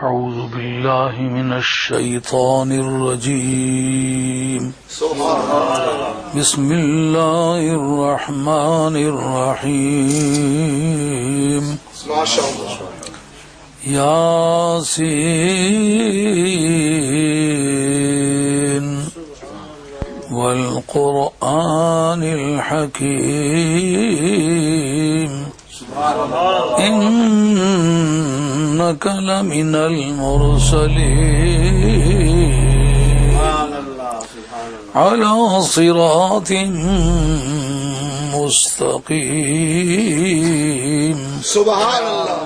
أعوذ بالله من الشيطان الرجيم بسم الله الرحمن الرحيم ياسين والقرآن الحكيم إنك لمن المرسلين على صراط مستقيم سبحان الله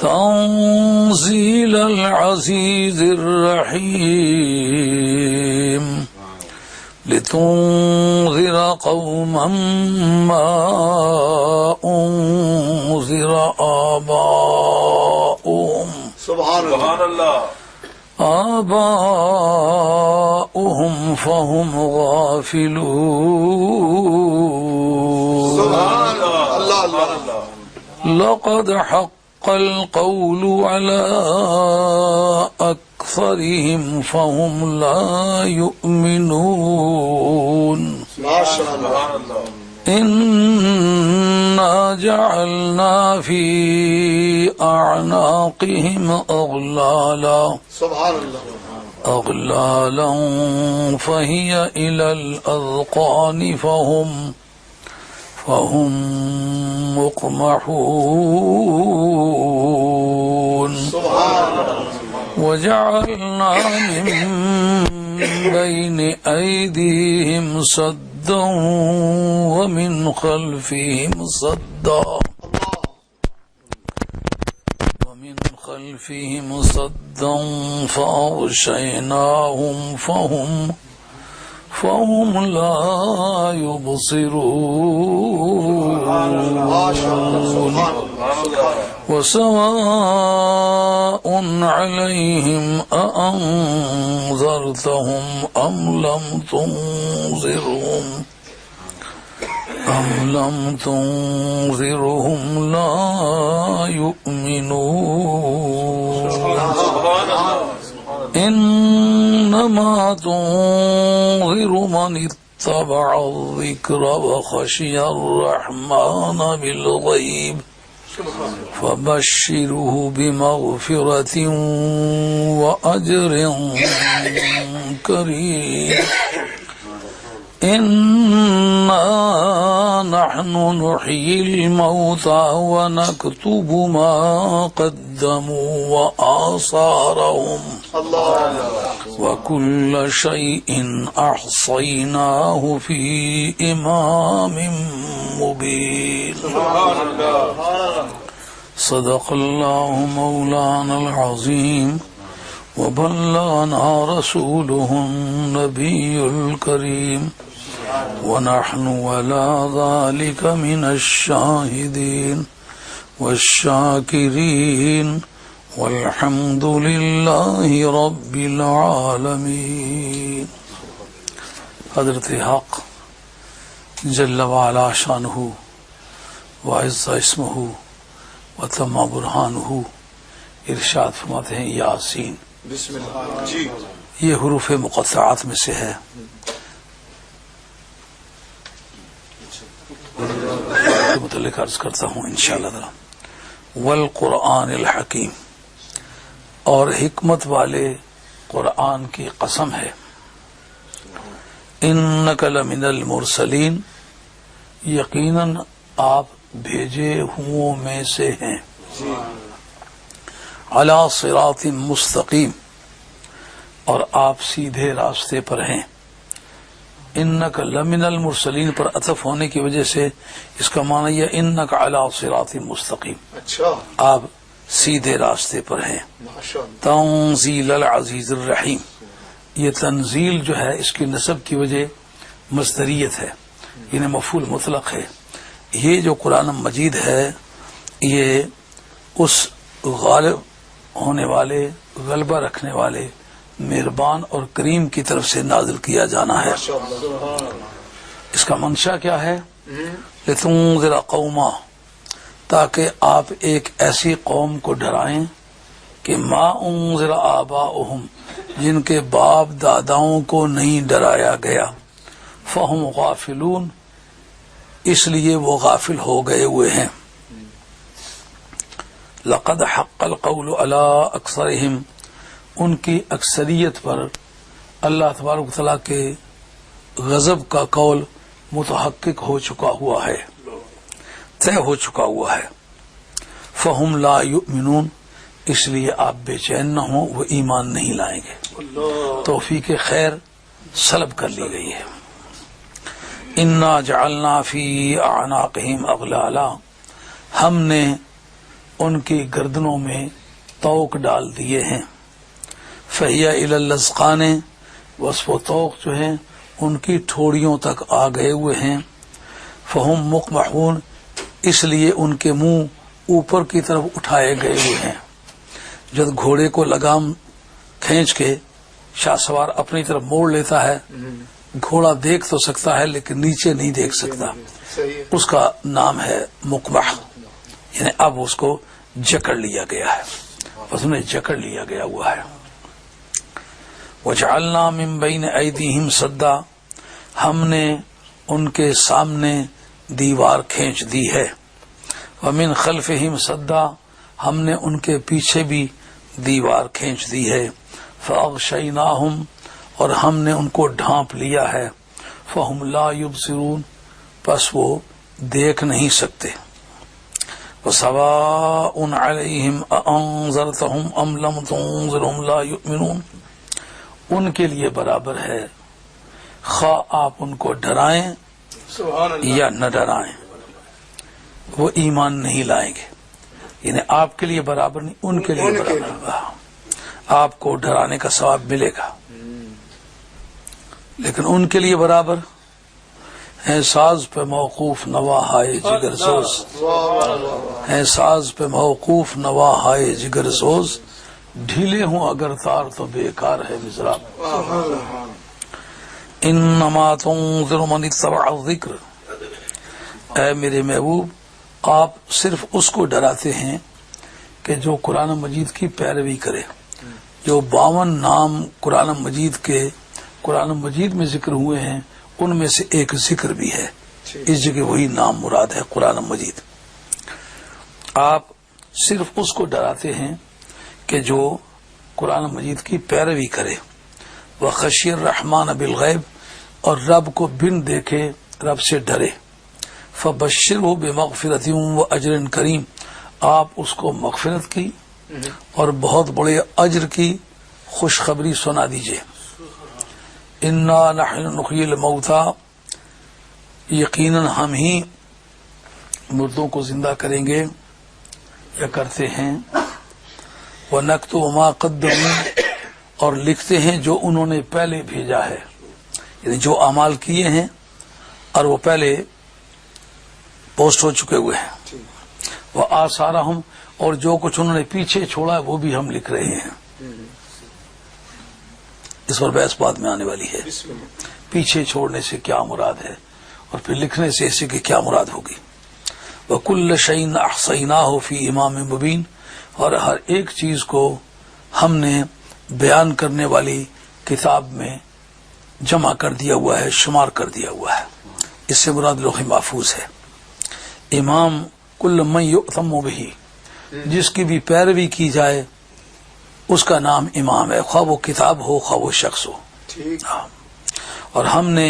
تنزيل العزيز الرحيم لتنذر قوما ما أنذر آباؤهم سبحان الله آباؤهم فهم غافلون سبحان الله الله لقد حق القول على أكثرهم فهم لا يؤمنون ما شاء الله إنا جعلنا في أعناقهم سبحان الله أغلالا فهي إلى الأذقان فهم مقمحون سبحان الله وجعلنا من بين أيديهم سدا ومن خلفهم صدا فأغشيناهم فهم لا يبصرون ما شاء الله وسواء عليهم أأنذرتهم أم لم تنذرهم لا يؤمنون إنما تنذر من اتبع الذكر وخشي الرحمن بالغيب فبشره بمغفرة وأجر كريم إنا نحن نحيي الموتى ونكتب ما قدموا وآثارهم وكل شيء أحصيناه في إمام مبين صدق الله مولانا العظيم وبلغنا رسوله النبي الكريم ونحن على ذلك من الشاهدين والشاكرين والحمد لله رب العالمين. حضرت حق جل وعلا شانہ وعز اسمہ وتم برہانہ ارشاد فرماتے ہیں یاسین. بسم اللہ جی یہ حروف مقطعات میں سے ہے. متعلق عرض کرتا ہوں انشاءاللہ تعالی. والقرآن الحکیم، اور حکمت والے قرآن کی قسم ہے. انک لمن المرسلین، یقیناً آپ بھیجے ہوں میں سے ہیں. علی صراط مستقیم، اور آپ سیدھے راستے پر ہیں. انک لمن المرسلین پر عطف ہونے کی وجہ سے اس کا معنی یہ انک علی صراط مستقیم، اچھا آپ سیدھے راستے پر ہیں. ماشاءاللہ تنزیل العزیز الرحیم، یہ تنزیل جو ہے اس کی نسب کی وجہ مصدریت ہے، یعنی مفعول مطلق ہے. یہ جو قرآن مجید ہے یہ اس غالب ہونے والے، غلبہ رکھنے والے، مہربان اور کریم کی طرف سے نازل کیا جانا ہے. اس کا منشا کیا ہے؟ لتنذر قوما، تاکہ آپ ایک ایسی قوم کو ڈرائیں کہ ما انذر آباؤہم، جن کے باپ داداؤں کو نہیں ڈرایا گیا، فہم غافلون، اس لیے وہ غافل ہو گئے ہوئے ہیں۔ لقد حق القول علی اکثرہم، ان کی اکثریت پر اللہ تبارک و تعالیٰ کے غضب کا قول متحقق ہو چکا ہوا ہے، طے ہو چکا ہوا ہے۔ فہم لا یؤمنون، اس لیے آپ بے چین نہ ہوں، وہ ایمان نہیں لائیں گے۔ توفیق خیر سلب کر لی گئی ہے۔ انا جعلنا فی اعناقہم اغلالا، ہم نے ان کی گردنوں میں طوق ڈال دیے ہیں۔ فہی الی الاذقان، وصف و طوق جو ہیں ان کی ٹھوڑیوں تک آ گئے ہوئے ہیں۔ فہم مقمحون، اس لیے ان کے منہ اوپر کی طرف اٹھائے گئے ہوئے ہیں۔ جب گھوڑے کو لگام کھینچ کے شاہ سوار اپنی طرف موڑ لیتا ہے، گھوڑا دیکھ تو سکتا ہے لیکن نیچے نہیں دیکھ سکتا، صحیح ہے۔ اس کا نام ہے مقمح، یعنی اب اس کو جکڑ لیا گیا ہے، بس انہیں جکڑ لیا گیا ہوا ہے۔ وجعلنا من بین ایدیہم سدا، ہم نے ان کے سامنے دیوار کھینچ دی ہے۔ ومن خلفہم سدا، ہم نے ان کے پیچھے بھی دیوار کھینچ دی ہے۔ فاغشیناہم، اور ہم نے ان کو ڈھانپ لیا ہے۔ فہم لا یبصرون، پس وہ دیکھ نہیں سکتے۔ وسواء علیہم اانذرتہم ام لم تنذرہم لا یؤمنون، ان کے لیے برابر ہے خواہ آپ ان کو ڈرائیں سبحان اللہ۔ یا نہ ڈرائیں، وہ ایمان نہیں لائیں گے۔ یعنی آپ کے لیے برابر نہیں، ان کے لیے ان کے برابر ہوگا۔ آپ کو ڈرانے کا ثواب ملے گا، لیکن ان کے لیے برابر ہے۔ ساز پہ موقوف نوا ہائے جگر سوز، واہ واہ واہ۔ ہے ساز پہ موقوف نوا ہائے جگر سوز، ڈھیلے ہوں اگر تار تو بیکار ہے مزراب۔ انما تنذر من اتبع الذکر، اے میرے محبوب آپ صرف اس کو ڈراتے ہیں کہ جو قرآن مجید کی پیروی کرے۔ جو 52 نام قرآن مجید کے قرآن مجید میں ذکر ہوئے ہیں ان میں سے ایک ذکر بھی ہے، اس جگہ وہی نام مراد ہے قرآن مجید۔ آپ صرف اس کو ڈراتے ہیں کہ جو قرآن مجید کی پیروی کرے۔ وخشی الرحمن بالغیب، اور رب کو بن دیکھے رب سے ڈرے۔ فبشرہ بمغفرۃ واجر کریم، آپ اس کو مغفرت کی اور بہت بڑے اجر کی خوشخبری سنا دیجئے۔ انا نحن نحیی الموتى، یقیناً ہم ہی مردوں کو زندہ کریں گے یا کرتے ہیں۔ وَنَكْتُبُ مَا قَدَّمُوا، اور لکھتے ہیں جو انہوں نے پہلے بھیجا ہے، یعنی جو اعمال کیے ہیں اور وہ پہلے پوسٹ ہو چکے ہوئے ہیں۔ وَآثَارَهُمْ، اور جو کچھ انہوں نے پیچھے چھوڑا ہے وہ بھی ہم لکھ رہے ہیں۔ اس پر بحث بعد میں آنے والی ہے، بسم اللہ۔ پیچھے چھوڑنے سے کیا مراد ہے اور پھر لکھنے سے اسی کی کیا مراد ہوگی۔ وَكُلَّ شَيْءٍ أَحْصَيْنَاهُ فِي إِمَامٍ مُبِينٍ، اور ہر ایک چیز کو ہم نے بیان کرنے والی کتاب میں جمع کر دیا ہوا ہے، شمار کر دیا ہوا ہے۔ اس سے مراد لوح محفوظ ہے۔ امام کل من یؤتم بہ، جس کی بھی پیروی کی جائے اس کا نام امام ہے، خواہ وہ کتاب ہو خواہ وہ شخص ہو۔ ٹھیک۔ اور ہم نے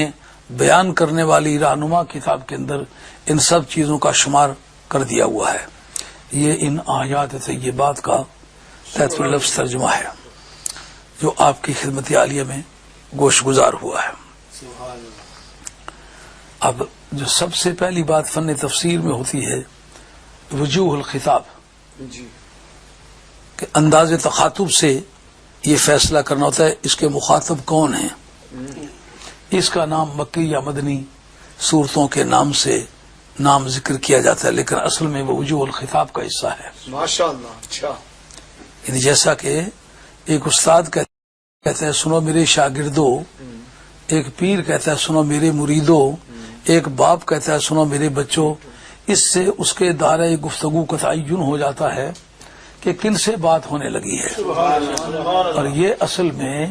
بیان کرنے والی رہنما کتاب کے اندر ان سب چیزوں کا شمار کر دیا ہوا ہے۔ یہ ان آیات طیبات کا تحت لفظ ترجمہ ہے جو آپ کی خدمت عالیہ میں گوش گزار ہوا ہے۔ سبحان اللہ۔ اب جو سب سے پہلی بات فن تفسیر میں ہوتی ہے وجوہ الخطاب، جی کہ انداز تخاطب سے یہ فیصلہ کرنا ہوتا ہے اس کے مخاطب کون ہیں۔ اس کا نام مکی یا مدنی صورتوں کے نام سے نام ذکر کیا جاتا ہے، لیکن اصل میں وہ وجوہ الخطاب کا حصہ ہے۔ ماشاء اللہ۔ اچھا۔ یعنی جیسا کہ ایک استاد کہتا ہے سنو میرے شاگردو، ایک پیر کہتا ہے سنو میرے مریدو، ایک باپ کہتا ہے سنو میرے بچوں، اس سے اس کے دائرۂ گفتگو کا تعین ہو جاتا ہے کہ کن سے بات ہونے لگی ہے. اور یہ اصل میں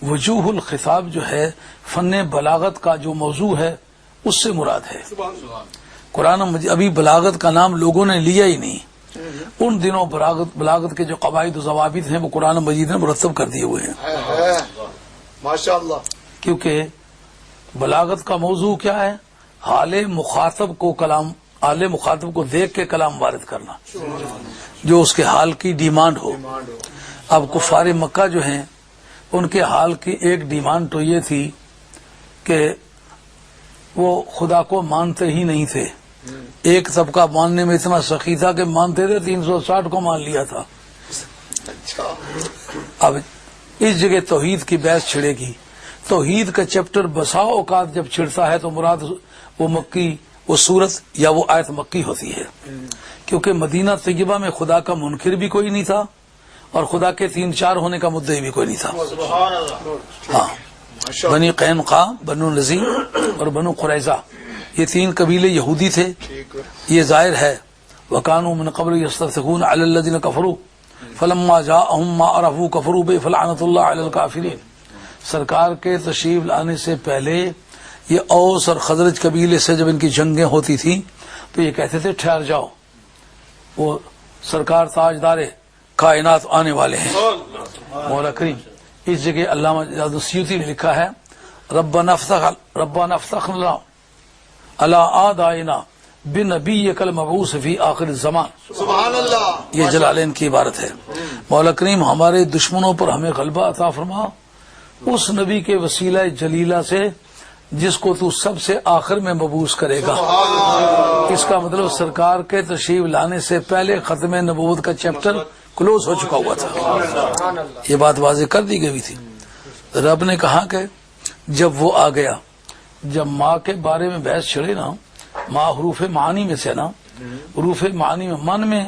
وجوہ الخطاب جو ہے فن بلاغت کا جو موضوع ہے اس سے مراد ہے. قرآن مجید ابھی بلاغت کا نام لوگوں نے لیا ہی نہیں. ان دنوں بلاغت کے جو قواعد و ضوابط ہیں وہ قرآن مجید نے مرتب کر دیے ہوئے ہیں. ماشاء اللہ. کیونکہ بلاغت کا موضوع کیا ہے؟ حال مخاطب کو دیکھ کے کلام وارد کرنا جو اس کے حال کی ڈیمانڈ ہو. اب کفار مکہ جو ہیں ان کے حال کی ایک ڈیمانڈ تو یہ تھی کہ وہ خدا کو مانتے ہی نہیں تھے. ایک طبقہ ماننے میں اتنا سخی تھا کہ مانتے تھے 360 کو مان لیا تھا. اب اس جگہ توحید کی بحث چھڑے گی. توحید کا چیپٹر بسا اوقات جب چھڑتا ہے تو مراد وہ مکی وہ صورت یا وہ آیت مکی ہوتی ہے. کیونکہ مدینہ طیبہ میں خدا کا منکر بھی کوئی نہیں تھا اور خدا کے 3-4 ہونے کا مدعی بھی کوئی نہیں تھا. ہاں، بنی قینقاع، بنو نذیر اور بنو قریظہ یہ 3 قبیلے یہودی تھے. یہ ظاہر ہے وَكَانُوا مِن قَبْلُ يَسْتَفْتِحُونَ عَلَى الَّذِينَ كَفَرُوا فَلَمَّا جَاءَهُم مَّا عَرَفُوا كَفَرُوا بِهِ فَلَعْنَةُ اللَّهِ عَلَى الْكَافِرِينَ. سرکار کے تشریف لانے سے پہلے یہ اوس اور خزرج قبیلے سے جب ان کی جنگیں ہوتی تھیں تو یہ کہتے تھے ٹھہر جاؤ، وہ سرکار تاجدار کائنات آنے والے ہیں. مولا کریم اس جگہ علامہ السیوطی نے لکھا ہے ربنا افتح لنا علی آدائنا بنبیک المبعوث فی آخر الزمان. سبحان اللہ. یہ جلالین کی عبارت ہے. مولا کریم ہمارے دشمنوں پر ہمیں غلبہ عطا فرما اس نبی کے وسیلہ جلیلہ سے جس کو تو سب سے آخر میں مبعوث کرے گا. اس کا مطلب سرکار کے تشریف لانے سے پہلے ختم نبوت کا چیپٹر کلوز ہو چکا ہوا تھا. یہ بات واضح کر دی گئی تھی. رب نے کہا کہ جب وہ آ گیا، جب ماں کے بارے میں بحث چھڑے نا، ماں حروف معانی میں سے نا، حروف معانی میں من میں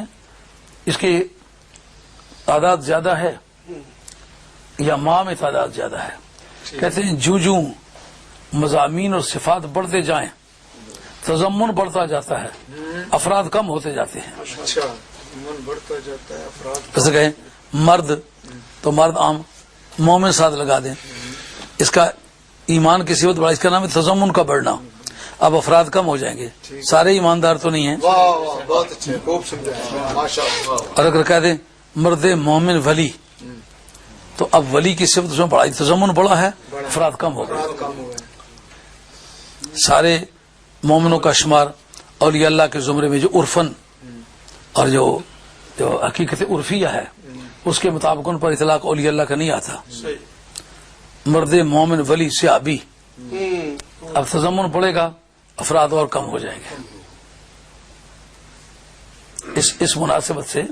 اس کی تعداد زیادہ ہے یا ماں میں تعداد زیادہ ہے. کہتے ہیں جو مضامین اور صفات بڑھتے جائیں تضمن بڑھتا جاتا ہے، افراد کم ہوتے جاتے ہیں. اچھا، من بڑھتا جاتا ہے، افراد. جیسے کہیں مرد تو مرد عام مومن ساتھ لگا دیں، اس کا ایمان کی صفت بڑھا، اس کا نام ہے تضمن کا بڑھنا. اب افراد کم ہو جائیں گے، سارے ایماندار تو نہیں ہیں. واہ واہ، بہت اچھے، خوب سمجھا، ماشاء اللہ. اور اگر کہہ دیں مرد مومن ولی تو اب ولی کی صفت اس میں بڑھائی، تضمن بڑا ہے، افراد کم ہو گئے. افراد کم ہوئے. سارے مومنوں کا شمار اولیاء اللہ کے زمرے میں جو عرفن اور جو حقیقت عرفیہ ہے اس کے مطابق ان پر اطلاق اولیاء اللہ کا نہیں آتا. مرد مومن ولی صحابی، اب تضمن پڑے گا، افراد اور کم ہو جائیں گے. اس مناسبت سے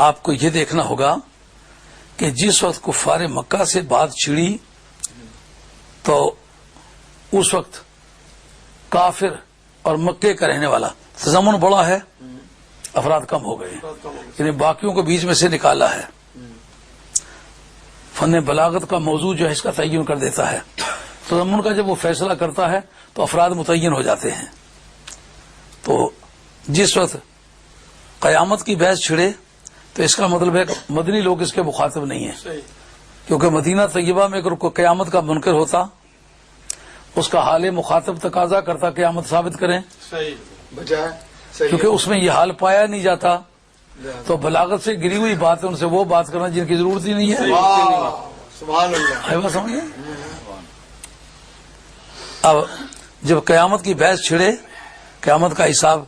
آپ کو یہ دیکھنا ہوگا کہ جس وقت کفار مکہ سے بات چھڑی تو اس وقت کافر اور مکے کا رہنے والا تضمن بڑا ہے، افراد کم ہو گئے، یعنی باقیوں کو بیچ میں سے نکالا ہے. فن بلاغت کا موضوع جو ہے اس کا تعین کر دیتا ہے. تضمن کا جب وہ فیصلہ کرتا ہے تو افراد متعین ہو جاتے ہیں. تو جس وقت قیامت کی بحث چھڑے تو اس کا مطلب ہے کہ مدنی لوگ اس کے مخاطب نہیں ہیں، کیونکہ مدینہ طیبہ میں اگر کوئی قیامت کا منکر ہوتا اس کا حال مخاطب تقاضا کرتا قیامت ثابت کریں، بجائے کیونکہ اس میں یہ حال پایا نہیں جاتا. تو بلاغت سے گری ہوئی بات ہے ان سے وہ بات کرنا جن کی ضرورت ہی نہیں ہے. سبحان اللہ. ہے بات سمجھے؟ اب جب قیامت کی بحث چھڑے، قیامت کا حساب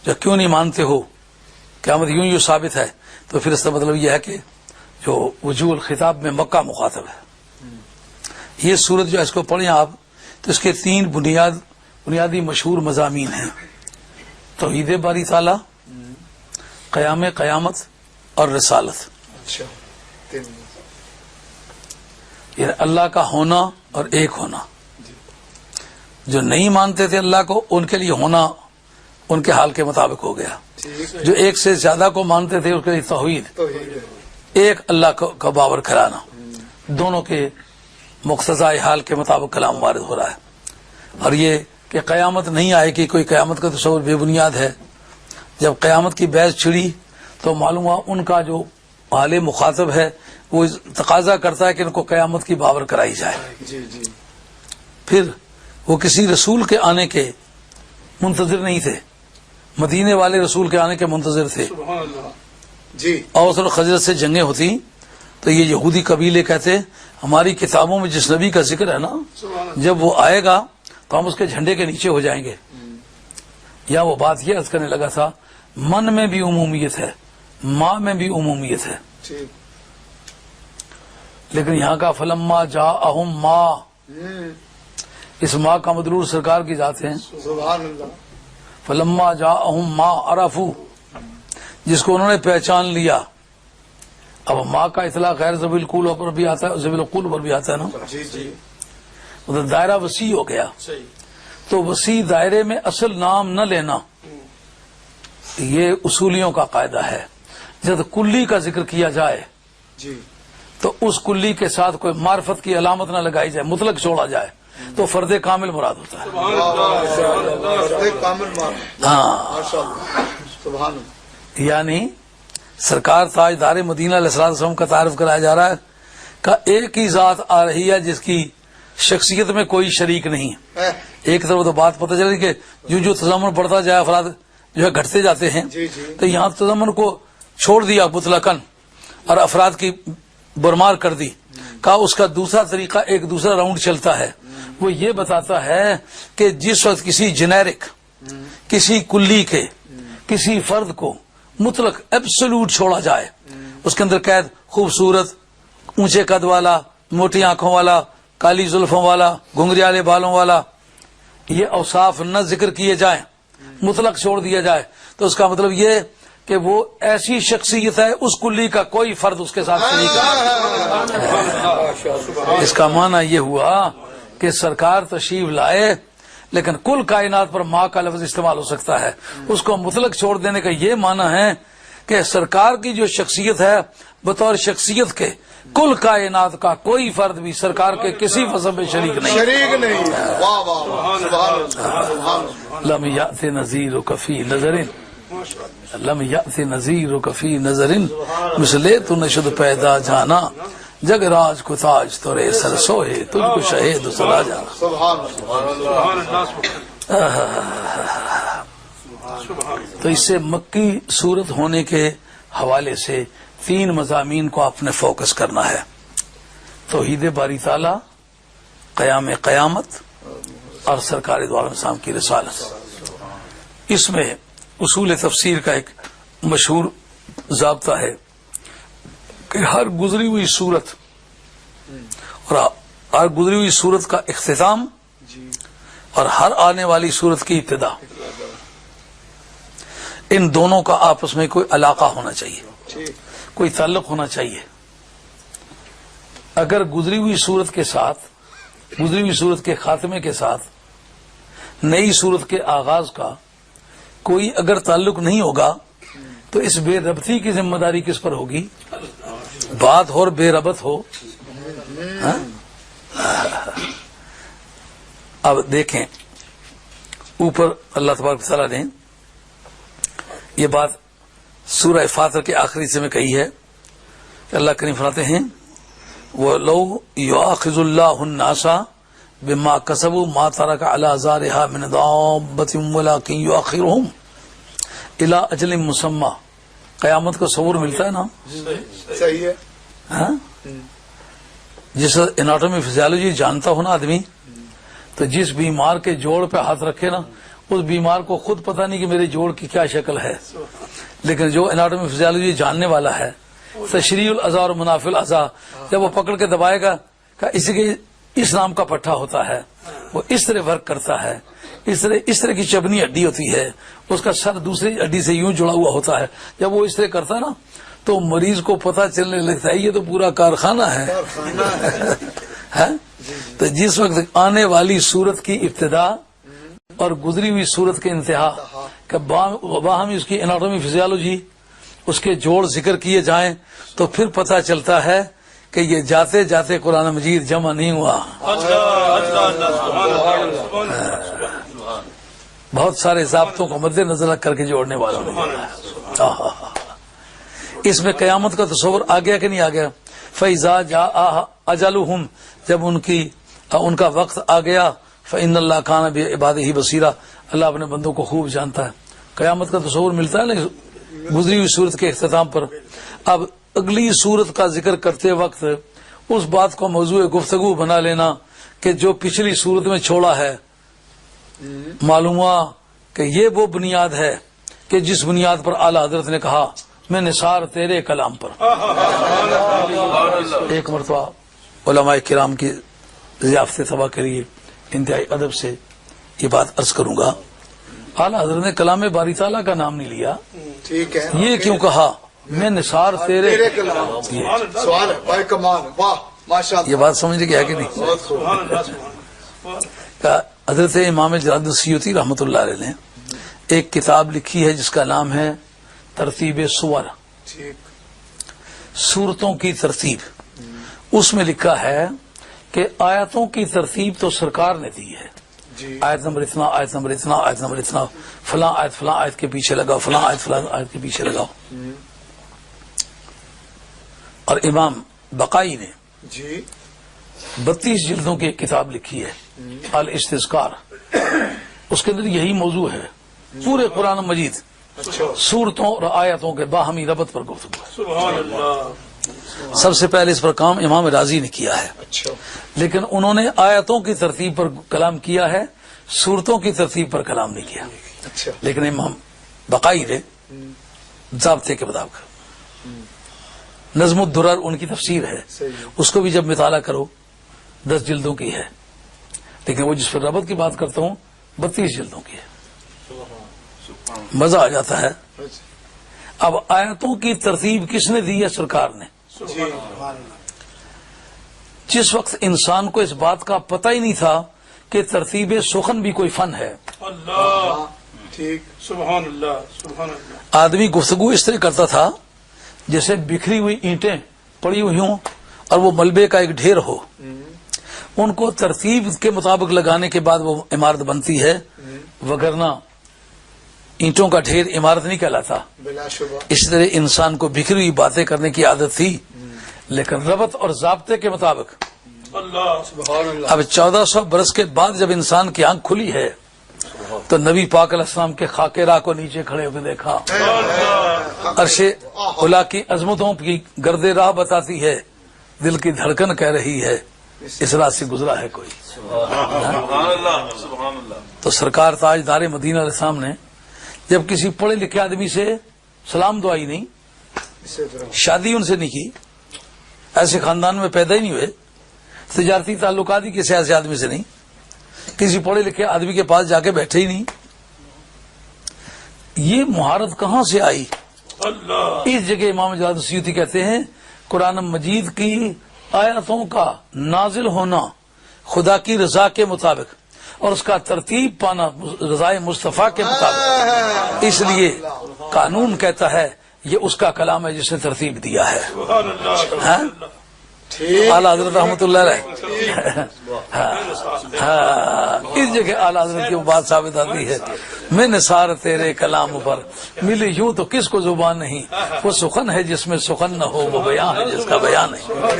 جو کیوں نہیں مانتے ہو، قیامت یوں ثابت ہے، تو پھر اس کا مطلب یہ ہے کہ جو وجوہ الخطاب میں مکہ مخاطب ہے. یہ صورت جو اس کو پڑھیں آپ تو اس کے 3 بنیادی مشہور مضامین ہیں: توحید باری تعالی، قیامت اور رسالت. اچھا، 3. یعنی اللہ کا ہونا اور ایک ہونا. جو نہیں مانتے تھے اللہ کو ان کے لیے ہونا ان کے حال کے مطابق ہو گیا. جو ایک سے زیادہ کو مانتے تھے اس کے لیے توحید، ایک اللہ کا باور کرانا، دونوں کے مقتضائے حال کے مطابق کلام وارد ہو رہا ہے. اور یہ کہ قیامت نہیں آئے گی، کوئی قیامت کا تصور بے بنیاد ہے. جب قیامت کی بحث چھڑی تو معلوم ہوا ان کا جو حال مخاطب ہے وہ تقاضا کرتا ہے کہ ان کو قیامت کی باور کرائی جائے. جی جی پھر وہ کسی رسول کے آنے کے منتظر نہیں تھے، مدینے والے رسول کے آنے کے منتظر تھے. جی اوس اور خزرج سے جنگیں ہوتی تو یہ یہودی قبیلے کہتے ہماری کتابوں میں جس نبی کا ذکر ہے نا، جب وہ آئے گا تو ہم اس کے جھنڈے کے نیچے ہو جائیں گے. یا وہ بات یہ عرض کرنے لگا تھا من میں بھی عمومیت ہے، ماں میں بھی عمومیت ہے، ٹھیک. لیکن یہاں کا فلما جاءہم ماں، اس ماں کا مدلول سرکار کی ذات ہے. سبحان اللہ. فلما جاءہم ماں عرفو، جس کو انہوں نے پہچان لیا. اب ماں کا اطلاق غیر ذوی القول پر بھی آتا ہے، ذوی القول پر بھی آتا ہے نا، جی جی مطلب دائرہ وسیع ہو گیا. صحیح. تو وسیع دائرے میں اصل نام نہ لینا یہ اصولیوں کا قاعدہ ہے. جب کلی کا ذکر کیا جائے جی تو اس کلی کے ساتھ کوئی معرفت کی علامت نہ لگائی جائے، مطلق چھوڑا جائے تو فرد کامل مراد ہوتا ہے. کامل مار. ہاں، ماشاء اللہ. سبحان اللہ. یعنی سرکار تاجدار مدینہ علیہ الصلوۃ والسلام کا تعارف کرایا جا رہا ہے کہ ایک ہی ذات آ رہی ہے جس کی شخصیت میں کوئی شریک نہیں ہے. ایک طرف تو بات پتہ چلی کہ جو تضمن بڑھتا جائے افراد جو ہے گھٹتے جاتے ہیں، جی جی تو یہاں تضمن کو چھوڑ دیا مطلقاً اور افراد کی برمار کر دی. کہا اس کا دوسرا طریقہ ایک دوسرا راؤنڈ چلتا ہے، وہ یہ بتاتا ہے کہ جس وقت کسی جنیرک، کسی کلی کے، کسی فرد کو مطلق ایبسولوٹ چھوڑا جائے، اس کے اندر قید خوبصورت، اونچے قد والا، موٹی آنکھوں والا، کالی زلفوں والا، گھنگریالے بالوں والا، یہ اوصاف نہ ذکر کیے جائیں، مطلق چھوڑ دیا جائے، تو اس کا مطلب یہ کہ وہ ایسی شخصیت ہے اس کلی کا کوئی فرد اس کے ساتھ شریک ہے. اس کا معنی یہ ہوا کہ سرکار تشریف لائے لیکن کل کائنات پر ماں کا لفظ استعمال ہو سکتا ہے. اس کو مطلق چھوڑ دینے کا یہ معنی ہے کہ سرکار کی جو شخصیت ہے بطور شخصیت کے کل کائنات کا کوئی فرد بھی سرکار کے کسی فصل میں شریک نہیں. شریک نہیں. واہ واہ واہ. سبحان اللہ. سبحان اللہ. لم یأت نذیر کفی نظر، لم یأت نذیر کفی نظر، مثلے تو نشد پیدا جانا، جگ راج کو تاج تورے سر سوہے، تجھ کو شہید سلا جانا. سبحان اللہ. تو اس سے مکی صورت ہونے کے حوالے سے 3 مضامین کو آپ نے فوکس کرنا ہے: توحید باری تعالی، قیام قیامت اور سرکار دو عالم السلام کی رسالت. اس میں اصول تفسیر کا ایک مشہور ضابطہ ہے کہ ہر گزری ہوئی صورت اور ہر گزری ہوئی صورت کا اختتام اور ہر آنے والی صورت کی ابتدا، ان دونوں کا آپس میں کوئی علاقہ ہونا چاہیے، کوئی تعلق ہونا چاہیے. اگر گزری ہوئی صورت کے ساتھ، گزری ہوئی صورت کے خاتمے کے ساتھ نئی صورت کے آغاز کا کوئی اگر تعلق نہیں ہوگا تو اس بے ربطی کی ذمہ داری کس پر ہوگی؟ بات ہو اور بے ربط ہو. اب دیکھیں اوپر اللہ تبارک تعالیٰ نے یہ بات سورہ فاطر کے آخری حصے میں کہی ہے کہ اللہ کریم فرماتے ہیں وَلَوْ يُؤَاخِذُ اللَّهُ النَّاسَ بِمَا كَسَبُوا مَا تَرَكَ عَلَى ظَهْرِهَا مِنْ دَابَّةٍ وَلَكِنْ يُؤَخِّرُهُمْ إِلَى أَجَلٍ مُّسَمًّى. قیامت کا صور ملتا ہے نا؟ صحیح ہے. ہاں، جس اناٹومی فزیالوجی جانتا ہو نا آدمی، تو جس بیمار کے جوڑ پہ ہاتھ رکھے نا اس بیمار کو خود پتہ نہیں کہ میرے جوڑ کی کیا شکل ہے، لیکن جو اناٹومی فزیالوجی جاننے والا ہے، تشریح الاعضاء اور منافع الاعضاء، جب وہ پکڑ کے دبائے گا کہ اسی کے اس نام کا پٹھا ہوتا ہے، وہ اس طرح ورک کرتا ہے، اس طرح کی چبنی ہڈی ہوتی ہے، اس کا سر دوسری ہڈی سے یوں جڑا ہوا ہوتا ہے. جب وہ اس طرح کرتا ہے نا تو مریض کو پتہ چلنے لگتا ہے یہ تو پورا کارخانہ ہے. تو جس وقت آنے والی صورت کی ابتدا اور گزری ہوئی صورت کے انتہا کہ باہم اس کی اناٹومی فزیالوجی، اس کے جوڑ ذکر کیے جائیں تو پھر پتہ چلتا ہے کہ یہ جاتے جاتے قرآن مجید جمع نہیں ہوا. بہت سارے ضابطوں کو مد نظر رکھ کر کے جوڑنے والوں نے. اس میں قیامت کا تصور آ گیا کہ نہیں آ گیا؟ فَإِذَا جَاءَ أَجَلُهُمْ، جب ان کا وقت آ گیا، فَإِنَّ اللَّهَ كَانَ بِعِبَادِهِ بَصِيرًا، اللہ اپنے بندوں کو خوب جانتا ہے۔ قیامت کا تصور ملتا ہے نا گزری ہوئی صورت کے اختتام پر۔ اب اگلی صورت کا ذکر کرتے وقت اس بات کو موضوع گفتگو بنا لینا کہ جو پچھلی صورت میں چھوڑا ہے، معلوم ہوا کہ یہ وہ بنیاد ہے کہ جس بنیاد پر اعلی حضرت نے کہا میں نثار تیرے کلام پر۔ ایک مرتبہ علماء کرام کی ضیافت طبع کے لیے انتہائی ادب سے یہ بات عرض کروں گا، اعلی حضرت نے کلام باری تعالیٰ کا نام نہیں لیا، ٹھیک ہے، یہ کیوں کہا میں نثار تیرے؟ تیرے کلام سوال ہے بھائی، کمال، واہ ماشاء اللہ، یہ بات سمجھ گیا کہ نہیں؟ بہت خوب۔ حضرت امام جلال السیوطی رحمۃ اللہ علیہ نے ایک کتاب لکھی ہے جس کا نام ہے ترتیب سور، ٹھیک، صورتوں کی ترتیب۔ اس میں لکھا ہے کہ آیتوں کی ترتیب تو سرکار نے دی ہے، جی، آیت نمبر اتنا، آیت نمبر اتنا، آیت نمبر اتنا، فلاں آیت کے پیچھے لگاؤ، فلاں آیت کے پیچھے لگاؤ۔ اور امام بقائی نے جی، 32 جلدوں کی ایک کتاب لکھی ہے الاستذکار، اس کے اندر یہی موضوع ہے، پورے قرآن مجید اچھا، صورتوں اور آیتوں کے باہمی ربط پر گفتگو ہے۔ سبحان اللہ، سب سے پہلے اس پر کام امام رازی نے کیا ہے، اچھا، لیکن انہوں نے آیتوں کی ترتیب پر کلام کیا ہے، صورتوں کی ترتیب پر کلام نہیں کیا۔ اچھا، لیکن امام بقائی نے ضابطے کے مطابق، نظم الدرر ان کی تفسیر ہے، صحیح، اس کو بھی جب مطالعہ کرو 10 جلدوں کی ہے، لیکن وہ جس پر ربط کی بات کرتا ہوں 32 جلدوں کی ہے، مزہ آ جاتا ہے۔ اب آیتوں کی ترتیب کس نے دی ہے؟ سرکار نے۔ جی، جس وقت انسان کو اس بات کا پتہ ہی نہیں تھا کہ ترتیب سخن بھی کوئی فن ہے، اللہ، ٹھیک، سبحان اللہ، سبحان اللہ، آدمی گفتگو اس طرح کرتا تھا جیسے بکھری ہوئی اینٹیں پڑی ہوئی ہوں اور وہ ملبے کا ایک ڈھیر ہو، ان کو ترتیب کے مطابق لگانے کے بعد وہ عمارت بنتی ہے، وگرنہ اینٹوں کا ڈھیر عمارت نہیں کہلاتا۔ بلا شبہ، اس طرح انسان کو بکھری ہوئی باتیں کرنے کی عادت تھی، لیکن ربط اور ضابطے کے مطابق اللہ، سبحان اللہ، اب 1400 برس کے بعد جب انسان کی آنکھ کھلی ہے تو نبی پاک علیہ السلام کے خاکے راہ کو نیچے کھڑے ہو کے دیکھا، عرش اولا کی عظمتوں کی گرد راہ بتاتی ہے، دل کی دھڑکن کہہ رہی ہے اس راہ سے گزرا ہے کوئی۔ تو سرکار تاجدار مدینہ علیہ السلام نے جب کسی پڑھے لکھے آدمی سے سلام دعائی نہیں، اسی طرح، شادی ان سے نہیں کی، ایسے خاندان میں پیدا ہی نہیں ہوئے، تجارتی تعلقات ہی کسی ایسے آدمی سے نہیں، کسی پڑھے لکھے آدمی کے پاس جا کے بیٹھے ہی نہیں، یہ مہارت کہاں سے آئی؟ اللہ، اس جگہ امام جلال السیوطی کہتے ہیں قرآن مجید کی آیاتوں کا نازل ہونا خدا کی رضا کے مطابق اور اس کا ترتیب پانا رضائے مصطفیٰ کے مطابق، اس لیے قانون کہتا ہے یہ اس کا کلام ہے جس نے ترتیب دیا ہے۔ سبحان اللہ، ہاں؟ ٹھیک، اعلیٰ حضرت رحمۃ اللہ علیہ، ہاں، اس جگہ اعلیٰ حضرت کی وہ بات ثابت آتی ہے، میں نثار تیرے کلام پر ملی یوں تو کس کو زبان نہیں، وہ سخن ہے جس میں سخن نہ ہو، وہ بیان ہے جس کا بیان نہیں۔ سبحان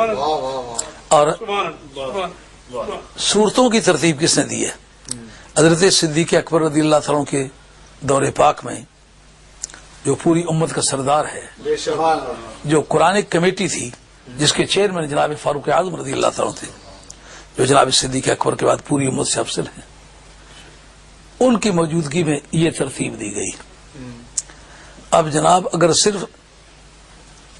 اللہ، واہ واہ واہ، اور سبحان اللہ، صورتوں کی ترتیب کس نے دی ہے؟ حضرت صدیق اکبر رضی اللہ تعالیٰ کے دور پاک میں جو پوری امت کا سردار ہے، بے شک، جو قرآن کمیٹی تھی جس کے چیئرمین جناب فاروق اعظم رضی اللہ تعالیٰ تھے، جو جناب صدیق اکبر کے بعد پوری امت سے افضل ہیں، ان کی موجودگی میں یہ ترتیب دی گئی۔ اب جناب اگر صرف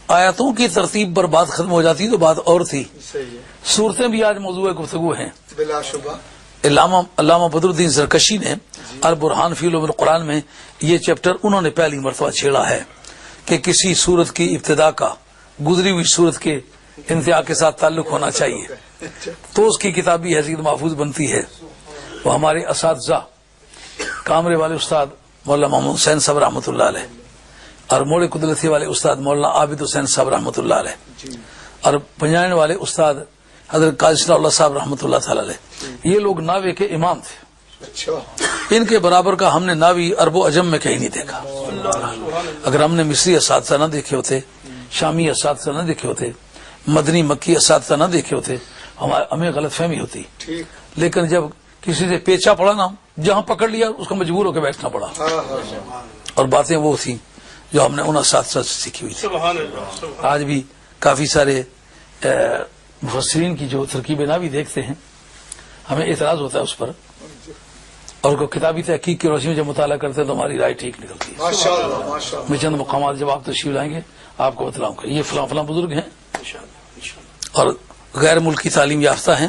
آیتوں کی ترتیب پر بات ختم ہو جاتی تو بات اور تھی، صحیح ہے، صورتیں بھی آج موضوع گفتگو ہیں۔ بلا شبہ، علامہ بدر الدین زرکشی نے البرہان فی علوم القرآن میں یہ چیپٹر انہوں نے پہلی مرتبہ چھیڑا ہے کہ کسی صورت کی ابتدا کا گزری ہوئی صورت کے انتہا کے ساتھ تعلق ہونا چاہیے، تو اس کی کتابی حیثیت محفوظ بنتی ہے۔ وہ ہمارے اساتذہ کامرے والے استاد مولانا محمد حسین صاحب رحمۃ اللہ علیہ اور موڑے قدرتی والے استاد مولانا عابد حسین صاحب رحمۃ اللہ علیہ اور پنجائن والے استاد حضرت قاضی ثناء اللہ صاحب رحمۃ اللہ تعالی علیہ، یہ لوگ ناوے کے امام تھے، اچھا، ان کے برابر کا ہم نے ناوی عرب و عجم میں کہیں نہیں دیکھا۔ اگر ہم نے مصری اساتذہ نہ دیکھے ہوتے، شامی اساتذہ نہ دیکھے ہوتے، مدنی مکی اساتذہ نہ دیکھے ہوتے، ہمیں غلط فہمی ہوتی. ٹھیک. لیکن جب کسی سے پیچا پڑا نا، جہاں پکڑ لیا اس کو مجبور ہو کے بیٹھنا پڑا. اور باتیں وہ تھیں جو ہم نے ان اساتذہ سے سیکھی ہوئی تھی. سبحان اللہ. آج بھی کافی سارے مفسرین کی جو ترکیب ناوی دیکھتے ہیں، ہمیں اعتراض ہوتا ہے اس پر، اور کو کتابی تحقیق کی روشنی میں جب مطالعہ کرتے ہیں تو ہماری رائے ٹھیک نکلتی ہے. ماشاء اللہ ماشاء اللہ. میں چند مقامات جب آپ تشریف لائیں گے آپ کو بتلاؤں گا. یہ فلاں فلاں بزرگ ہیں اور غیر ملکی تعلیم یافتہ ہیں،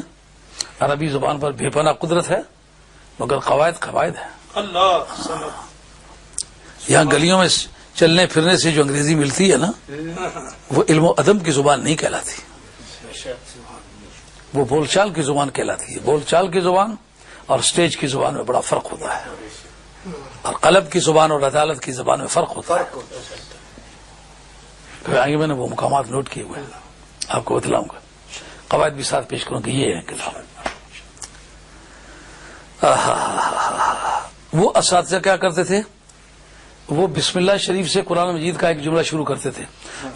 عربی زبان پر بے پناہ قدرت ہے، مگر قواعد ہیں. اللہ. یہاں گلیوں میں چلنے پھرنے سے جو انگریزی ملتی ہے نا، وہ علم و ادب کی زبان نہیں کہلاتی، وہ بول چال کی زبان کہلاتی ہے. بول چال کی زبان اور سٹیج کی زبان میں بڑا فرق ہوتا ہے، اور قلب کی زبان اور عدالت کی زبان میں فرق ہوتا ہے. پھر آگے میں نے وہ مقامات نوٹ کیے ہوئے ہیں، آپ کو بتلاؤں گا. قواعد بھی ساتھ پیش کروں کہ یہ ہے کتاب. وہ اساتذہ کیا کرتے تھے؟ وہ بسم اللہ شریف سے قرآن مجید کا ایک جملہ شروع کرتے تھے،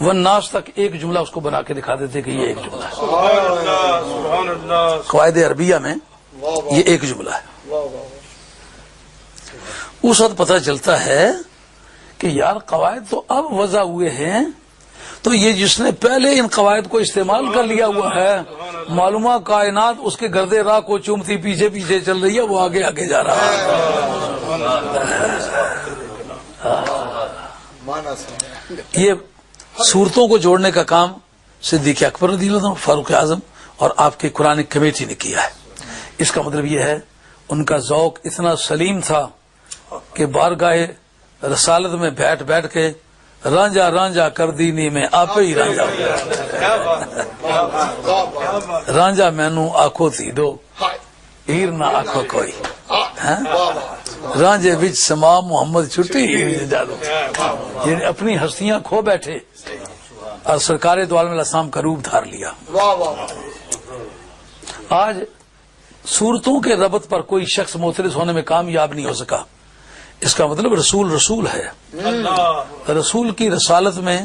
والناس تک ایک جملہ اس کو بنا کے دکھا دیتے کہ یہ ایک جملہ ہے. سبحان اللہ. سبحان اللہ. قواعد عربیہ میں یہ ایک جملہ ہے. اس وقت پتہ چلتا ہے کہ یار قواعد تو اب وضع ہوئے ہیں، تو یہ جس نے پہلے ان قواعد کو استعمال کر لیا ہوا ہے، معلومہ کائنات اس کے گرد راہ کو چومتی پیچھے پیچھے چل رہی ہے، وہ آگے آگے جا رہا ہے. یہ صورتوں کو جوڑنے کا کام صدیق اکبر رضی اللہ عنہ، فاروق اعظم اور آپ کی قرآن کمیٹی نے کیا ہے. اس کا مطلب یہ ہے ان کا ذوق اتنا سلیم تھا کہ بارگاہ رسالت میں بیٹھ بیٹھ کے رانجا رانجا کر دینی میں آپ ہی رانجا رانجا مینو آنکھوں تھی دو ہیر نہ آنکھوں کوئی رانجے بچ سما محمد چھٹی جادو. یعنی اپنی ہستیاں کھو بیٹھے اور سرکار دو عالم الاسلام کا روپ دھار لیا. آج صورتوں کے ربط پر کوئی شخص معترض ہونے میں کامیاب نہیں ہو سکا. اس کا مطلب رسول ہے. رسول کی رسالت میں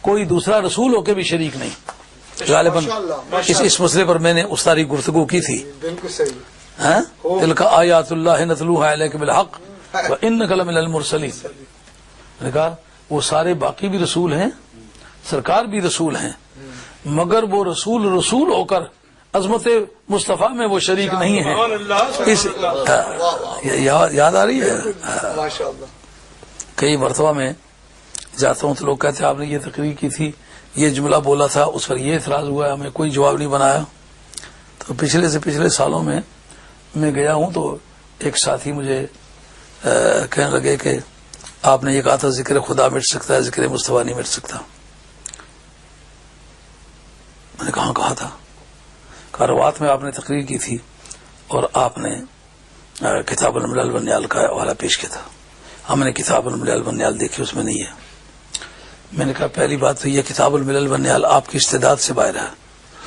کوئی دوسرا رسول ہو کے بھی شریک نہیں. غالباً اس مسئلے پر میں نے استاری گفتگو کی تھی. بالکل صحیح. تلک آیات اللہ نتلوها علیک بالحق وانک لمن المرسلین. میں نے کہا وہ سارے باقی بھی رسول ہیں، سرکار بھی رسول ہیں، مگر وہ رسول ہو کر عظمت مصطفیٰ میں وہ شریک نہیں ہے. یاد آ رہی ہے؟ کئی مرتبہ میں جاتا ہوں تو لوگ کہتے ہیں آپ نے یہ تقریر کی تھی، یہ جملہ بولا تھا، اس پر یہ اعتراض ہوا ہے، ہمیں کوئی جواب نہیں بنایا. تو پچھلے سے پچھلے سالوں میں گیا ہوں تو ایک ساتھی مجھے کہنے لگے کہ آپ نے یہ کہا تھا ذکر خدا مٹ سکتا ہے، ذکر مصطفیٰ نہیں مٹ سکتا. میں نے کہا تھا؟ کاروات میں آپ نے تقریر کی تھی اور آپ نے کتاب الملل والنیال کا حوالہ پیش کیا تھا. ہم نے کتاب الملل والنیال دیکھی، اس میں نہیں ہے. میں نے کہا پہلی بات تو یہ کتاب الملل والنیال آپ کی استعداد سے باہر ہے،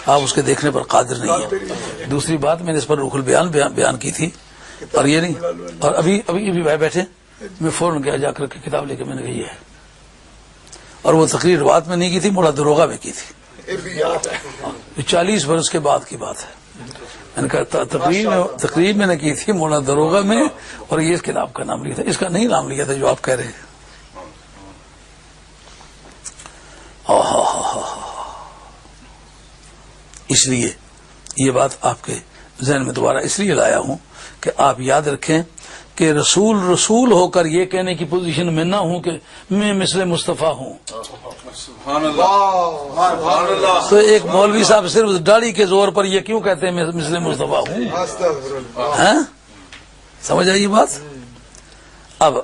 آپ اس کے دیکھنے پر قادر نہیں ہیں. دوسری بات میں نے اس پر روح البیان بیان کی تھی، اور یہ نہیں. اور ابھی بھائی بیٹھے، میں فوراً گیا جا کر کے کتاب لے کے میں نے کہا یہ ہے. اور وہ تقریر روات میں نہیں کی تھی، مولا دروغہ میں کی تھی. 40 برس کے بعد کی بات ہے. میں نے کہا تقریر میں نے کی تھی مولا دروغہ میں، اور یہ اس کتاب کا نام لیا تھا، اس کا نہیں نام لیا تھا جو آپ کہہ رہے ہیں. اس لیے یہ بات آپ کے ذہن میں دوبارہ اس لیے لایا ہوں کہ آپ یاد رکھیں کہ رسول ہو کر یہ کہنے کی پوزیشن میں نہ ہوں کہ میں مثل مصطفیٰ ہوں. تو ایک مولوی صاحب صرف داڑھی کے زور پر یہ کیوں کہتے ہیں میں مثل مصطفیٰ ہوں؟ سمجھ آئی یہ بات؟ اب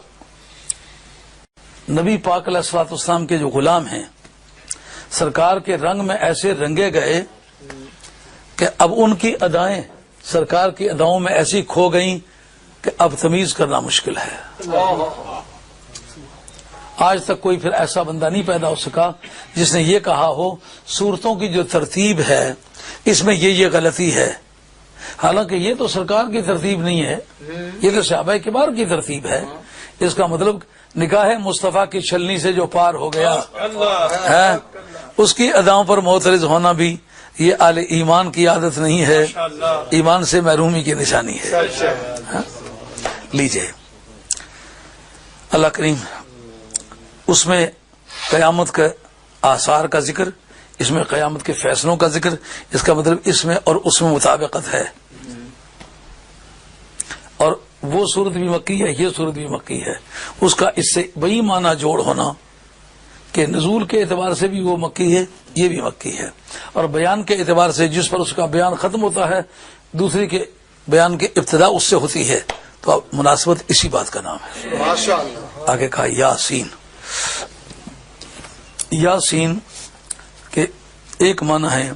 نبی پاک علیہ الصلوۃ والسلام کے جو غلام ہیں سرکار کے رنگ میں ایسے رنگے گئے کہ اب ان کی ادائیں سرکار کی اداؤں میں ایسی کھو گئیں کہ اب تمیز کرنا مشکل ہے. آج تک کوئی پھر ایسا بندہ نہیں پیدا ہو سکا جس نے یہ کہا ہو صورتوں کی جو ترتیب ہے اس میں یہ غلطی ہے. حالانکہ یہ تو سرکار کی ترتیب نہیں ہے، یہ تو صحابہ کبار کی ترتیب ہے. اس کا مطلب نکاح مصطفیٰ کی چھلنی سے جو پار ہو گیا اللہ ہے، اس کی اداؤں پر معترض ہونا بھی یہ اہل ایمان کی عادت نہیں ہے، اللہ ایمان سے محرومی کی نشانی ہے۔ لیجئے اللہ کریم اس میں قیامت کے آثار کا ذکر، اس میں قیامت کے فیصلوں کا ذکر، اس کا مطلب اس میں اور اس میں مطابقت ہے، اور وہ صورت بھی مکی ہے، یہ صورت بھی مکی ہے، اس کا اس سے وہی معنی جوڑ ہونا کہ نزول کے اعتبار سے بھی وہ مکی ہے، یہ بھی مکی ہے، اور بیان کے اعتبار سے جس پر اس کا بیان ختم ہوتا ہے دوسری کے بیان کی ابتدا اس سے ہوتی ہے، تو اب مناسبت اسی بات کا نام ہے۔ ماشاء اللہ آگے کہا یاسین۔ یاسین کے ایک معنی ہے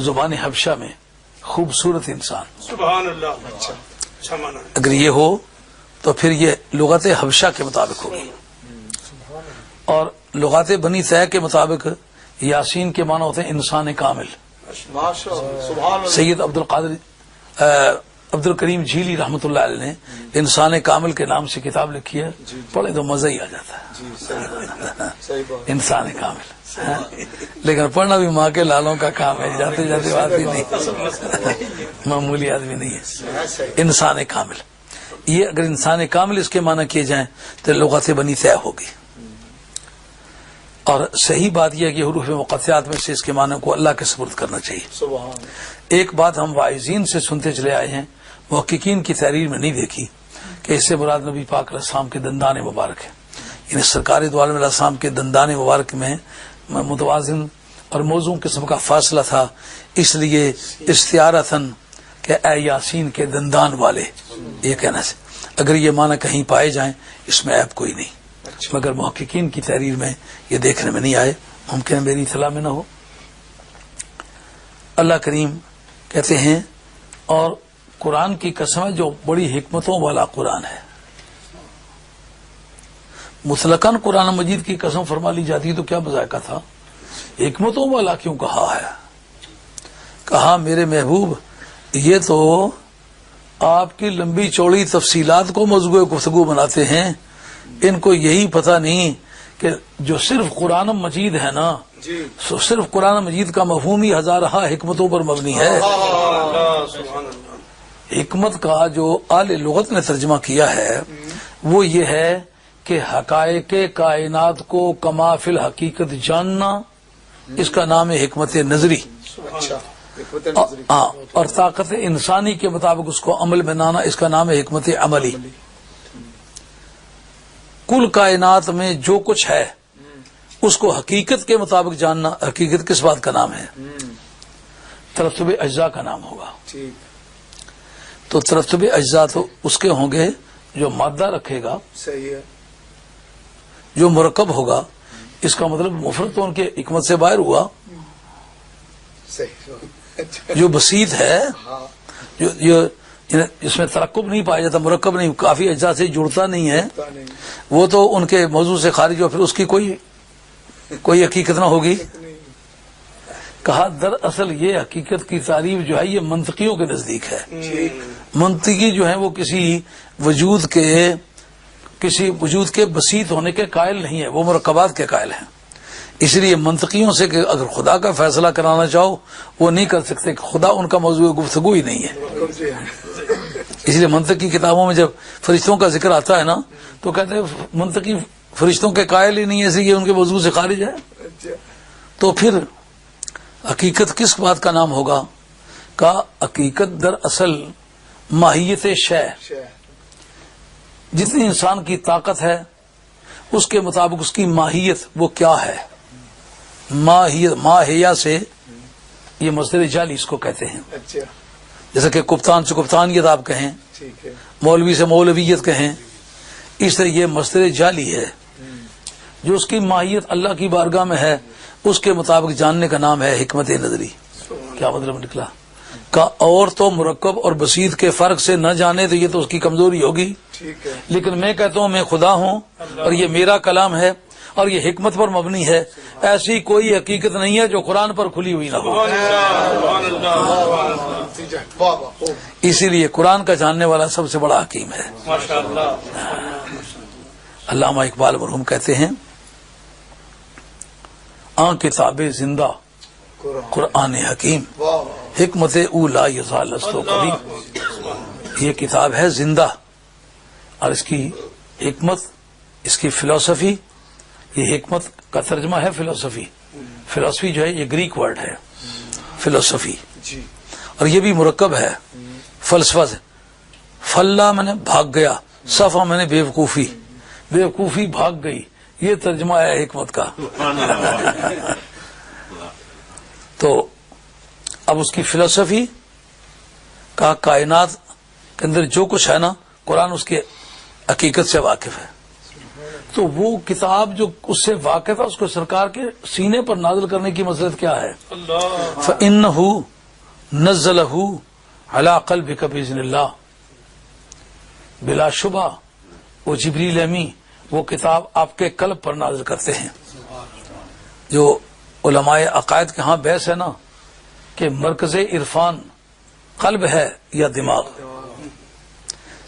زبان حبشہ میں خوبصورت انسان، سبحان اللہ اچھا مانا ہے۔ اگر یہ ہو تو پھر یہ لغت حبشہ کے مطابق ہوگی، اور لغات بنی طے کے مطابق یاسین کے معنی ہوتے ہیں انسان کامل۔ ماشاء اللہ سبحان اللہ سید عبد الکریم جھیلی رحمۃ اللہ علیہ نے انسان کامل کے نام سے کتاب لکھی ہے، پڑھے تو مزہ ہی آ جاتا ہے، جی صحیح بات انسان کامل، لیکن پڑھنا بھی ماں کے لالوں کا کام ہے، جاتے جاتے آدمی نہیں، معمولی آدمی نہیں ہے، صحیح انسان کامل۔ یہ اگر انسان کامل اس کے معنی کیے جائیں تو لغت بنی طے ہوگی، اور صحیح بات یہ ہے کہ حروف مقطعات میں سے اس کے معنی کو اللہ کے سپرد کرنا چاہیے۔ سبحان ایک بات ہم واعظین سے سنتے چلے آئے ہیں، محققین کی تحریر میں نہیں دیکھی، کہ اس سے مراد نبی پاک علیہ السلام کے دندان مبارک ہے، یعنی سرکار دو عالم علیہ السلام کے دندان مبارک میں متوازن اور موزوں قسم کا فاصلہ تھا، اس لیے استعارتاً کہ اے یاسین کے دندان والے، یہ کہنا سے اگر یہ معنی کہیں پائے جائیں اس میں عیب کوئی نہیں، مگر محققین کی تحریر میں یہ دیکھنے میں نہیں آئے، ممکن ہے میری اطلاع میں نہ ہو۔ اللہ کریم کہتے ہیں اور قرآن کی قسم ہے جو بڑی حکمتوں والا قرآن ہے، مطلقاً قرآن مجید کی قسم فرما لی جاتی تو کیا بذائقہ تھا، حکمتوں والا کیوں کہا ہے؟ کہا میرے محبوب یہ تو آپ کی لمبی چوڑی تفصیلات کو موضوع گفتگو بناتے ہیں، ان کو یہی پتہ نہیں کہ جو صرف قرآن مجید ہے نا، جی صرف قرآن مجید کا مفہوم ہی ہزارہ حکمتوں پر مبنی ہے۔ اللہ سبحان اللہ حکمت کا جو اعلی لغت نے ترجمہ کیا ہے وہ یہ ہے کہ حقائق کائنات کو کما فی الحقیقت جاننا، اس کا نام ہے حکمت نظری، اچھا حکمت نظری ہاں، اور طاقت انسانی کے مطابق اس کو عمل میں لانا، اس کا نام ہے حکمت عملی۔ کل کائنات میں جو کچھ ہے اس کو حقیقت کے مطابق جاننا، حقیقت کس بات کا نام ہے؟ ترتب اجزاء کا نام ہوگا۔ ٹھیک تو ترتب اجزاء تو اس کے ہوں گے جو مادہ رکھے گا، صحیح ہے جو مرکب ہوگا، اس کا مطلب مفرد تو ان کے حکمت سے باہر ہوا، صحیح اچھا جو بسیط ہے، ہاں جو اس میں ترکب نہیں پایا جاتا، مرکب نہیں، کافی اجزاء سے جڑتا نہیں ہے، پتہ نہیں وہ تو ان کے موضوع سے خارج ہو، پھر اس کی کوئی حقیقت نہ ہوگی۔ کہا دراصل یہ حقیقت کی تعریف جو ہے یہ منطقیوں کے نزدیک ہے، منطقی جو ہیں وہ کسی وجود کے بسیط ہونے کے قائل نہیں ہے، وہ مرکبات کے قائل ہیں، اس لیے منطقیوں سے کہ اگر خدا کا فیصلہ کرانا چاہو وہ نہیں کر سکتے، کہ خدا ان کا موضوع گفتگو ہی نہیں ہے۔ اس لیے منطقی کتابوں میں جب فرشتوں کا ذکر آتا ہے نا تو کہتے ہیں منطقی فرشتوں کے قائل ہی نہیں ہے، اس لیے ان کے موضوع سے خارج ہے۔ تو پھر حقیقت کس بات کا نام ہوگا؟ کا حقیقت دراصل ماہیت شے، جتنی انسان کی طاقت ہے اس کے مطابق اس کی ماہیت وہ کیا ہے، ماہیہ سے یہ مصدر جعلی اس کو کہتے ہیں، اچھا جیسے کہ کپتان سے کپتانیت آپ کہیں، ٹھیک ہے مولوی سے مولویت کہیں، اس طرح یہ مصدر جعلی ہے جو اس کی ماہیت اللہ کی بارگاہ میں ہے، اس کے مطابق جاننے کا نام ہے حکمت نظری۔ کیا مطلب نکلا؟ کا اور تو مرکب اور بسیط کے فرق سے نہ جانے تو یہ تو اس کی کمزوری ہوگی، ٹھیک ہے لیکن میں کہتا ہوں میں خدا ہوں اور یہ میرا کلام ہے اور یہ حکمت پر مبنی ہے، ایسی کوئی حقیقت نہیں ہے جو قرآن پر کھلی ہوئی نہ ہو، سبحان اللہ نتیجہ واہ واہ خوب اسی لیے قرآن کا جاننے والا سب سے بڑا حکیم ہے۔ ماشاء اللہ علامہ اقبال مرحوم کہتے ہیں آن کتاب زندہ قرآن حکیم حکمت اولا یزال استو قدیم. یہ کتاب ہے زندہ اور اس کی حکمت، اس کی فلسفی، یہ حکمت کا ترجمہ ہے فلسفی. فلسفی جو ہے یہ گریک ورڈ ہے فلسفی، اور یہ بھی مرکب ہے فلسفہ سے. فلا میں نے بھاگ گیا، صفا میں نے بیوقوفی، بیوقوفی بھاگ گئی، یہ ترجمہ ہے حکمت کا. تو اب اس کی فلسفی کا کائنات کے اندر جو کچھ ہے نا، قرآن اس کے حقیقت سے واقف ہے. تو وہ کتاب جو اس سے واقف ہے اس کو سرکار کے سینے پر نازل کرنے کی مصلحت کیا ہے؟ فَإِنَّهُ نَزَّلَهُ عَلَىٰ قَلْبِكَ بِإِذْنِ اللَّهِ. بلا شبہ وہ جبریل امی وہ کتاب آپ کے قلب پر نازل کرتے ہیں. جو علماء عقائد کے ہاں بحث ہے نا کہ مرکز عرفان قلب ہے یا دماغ.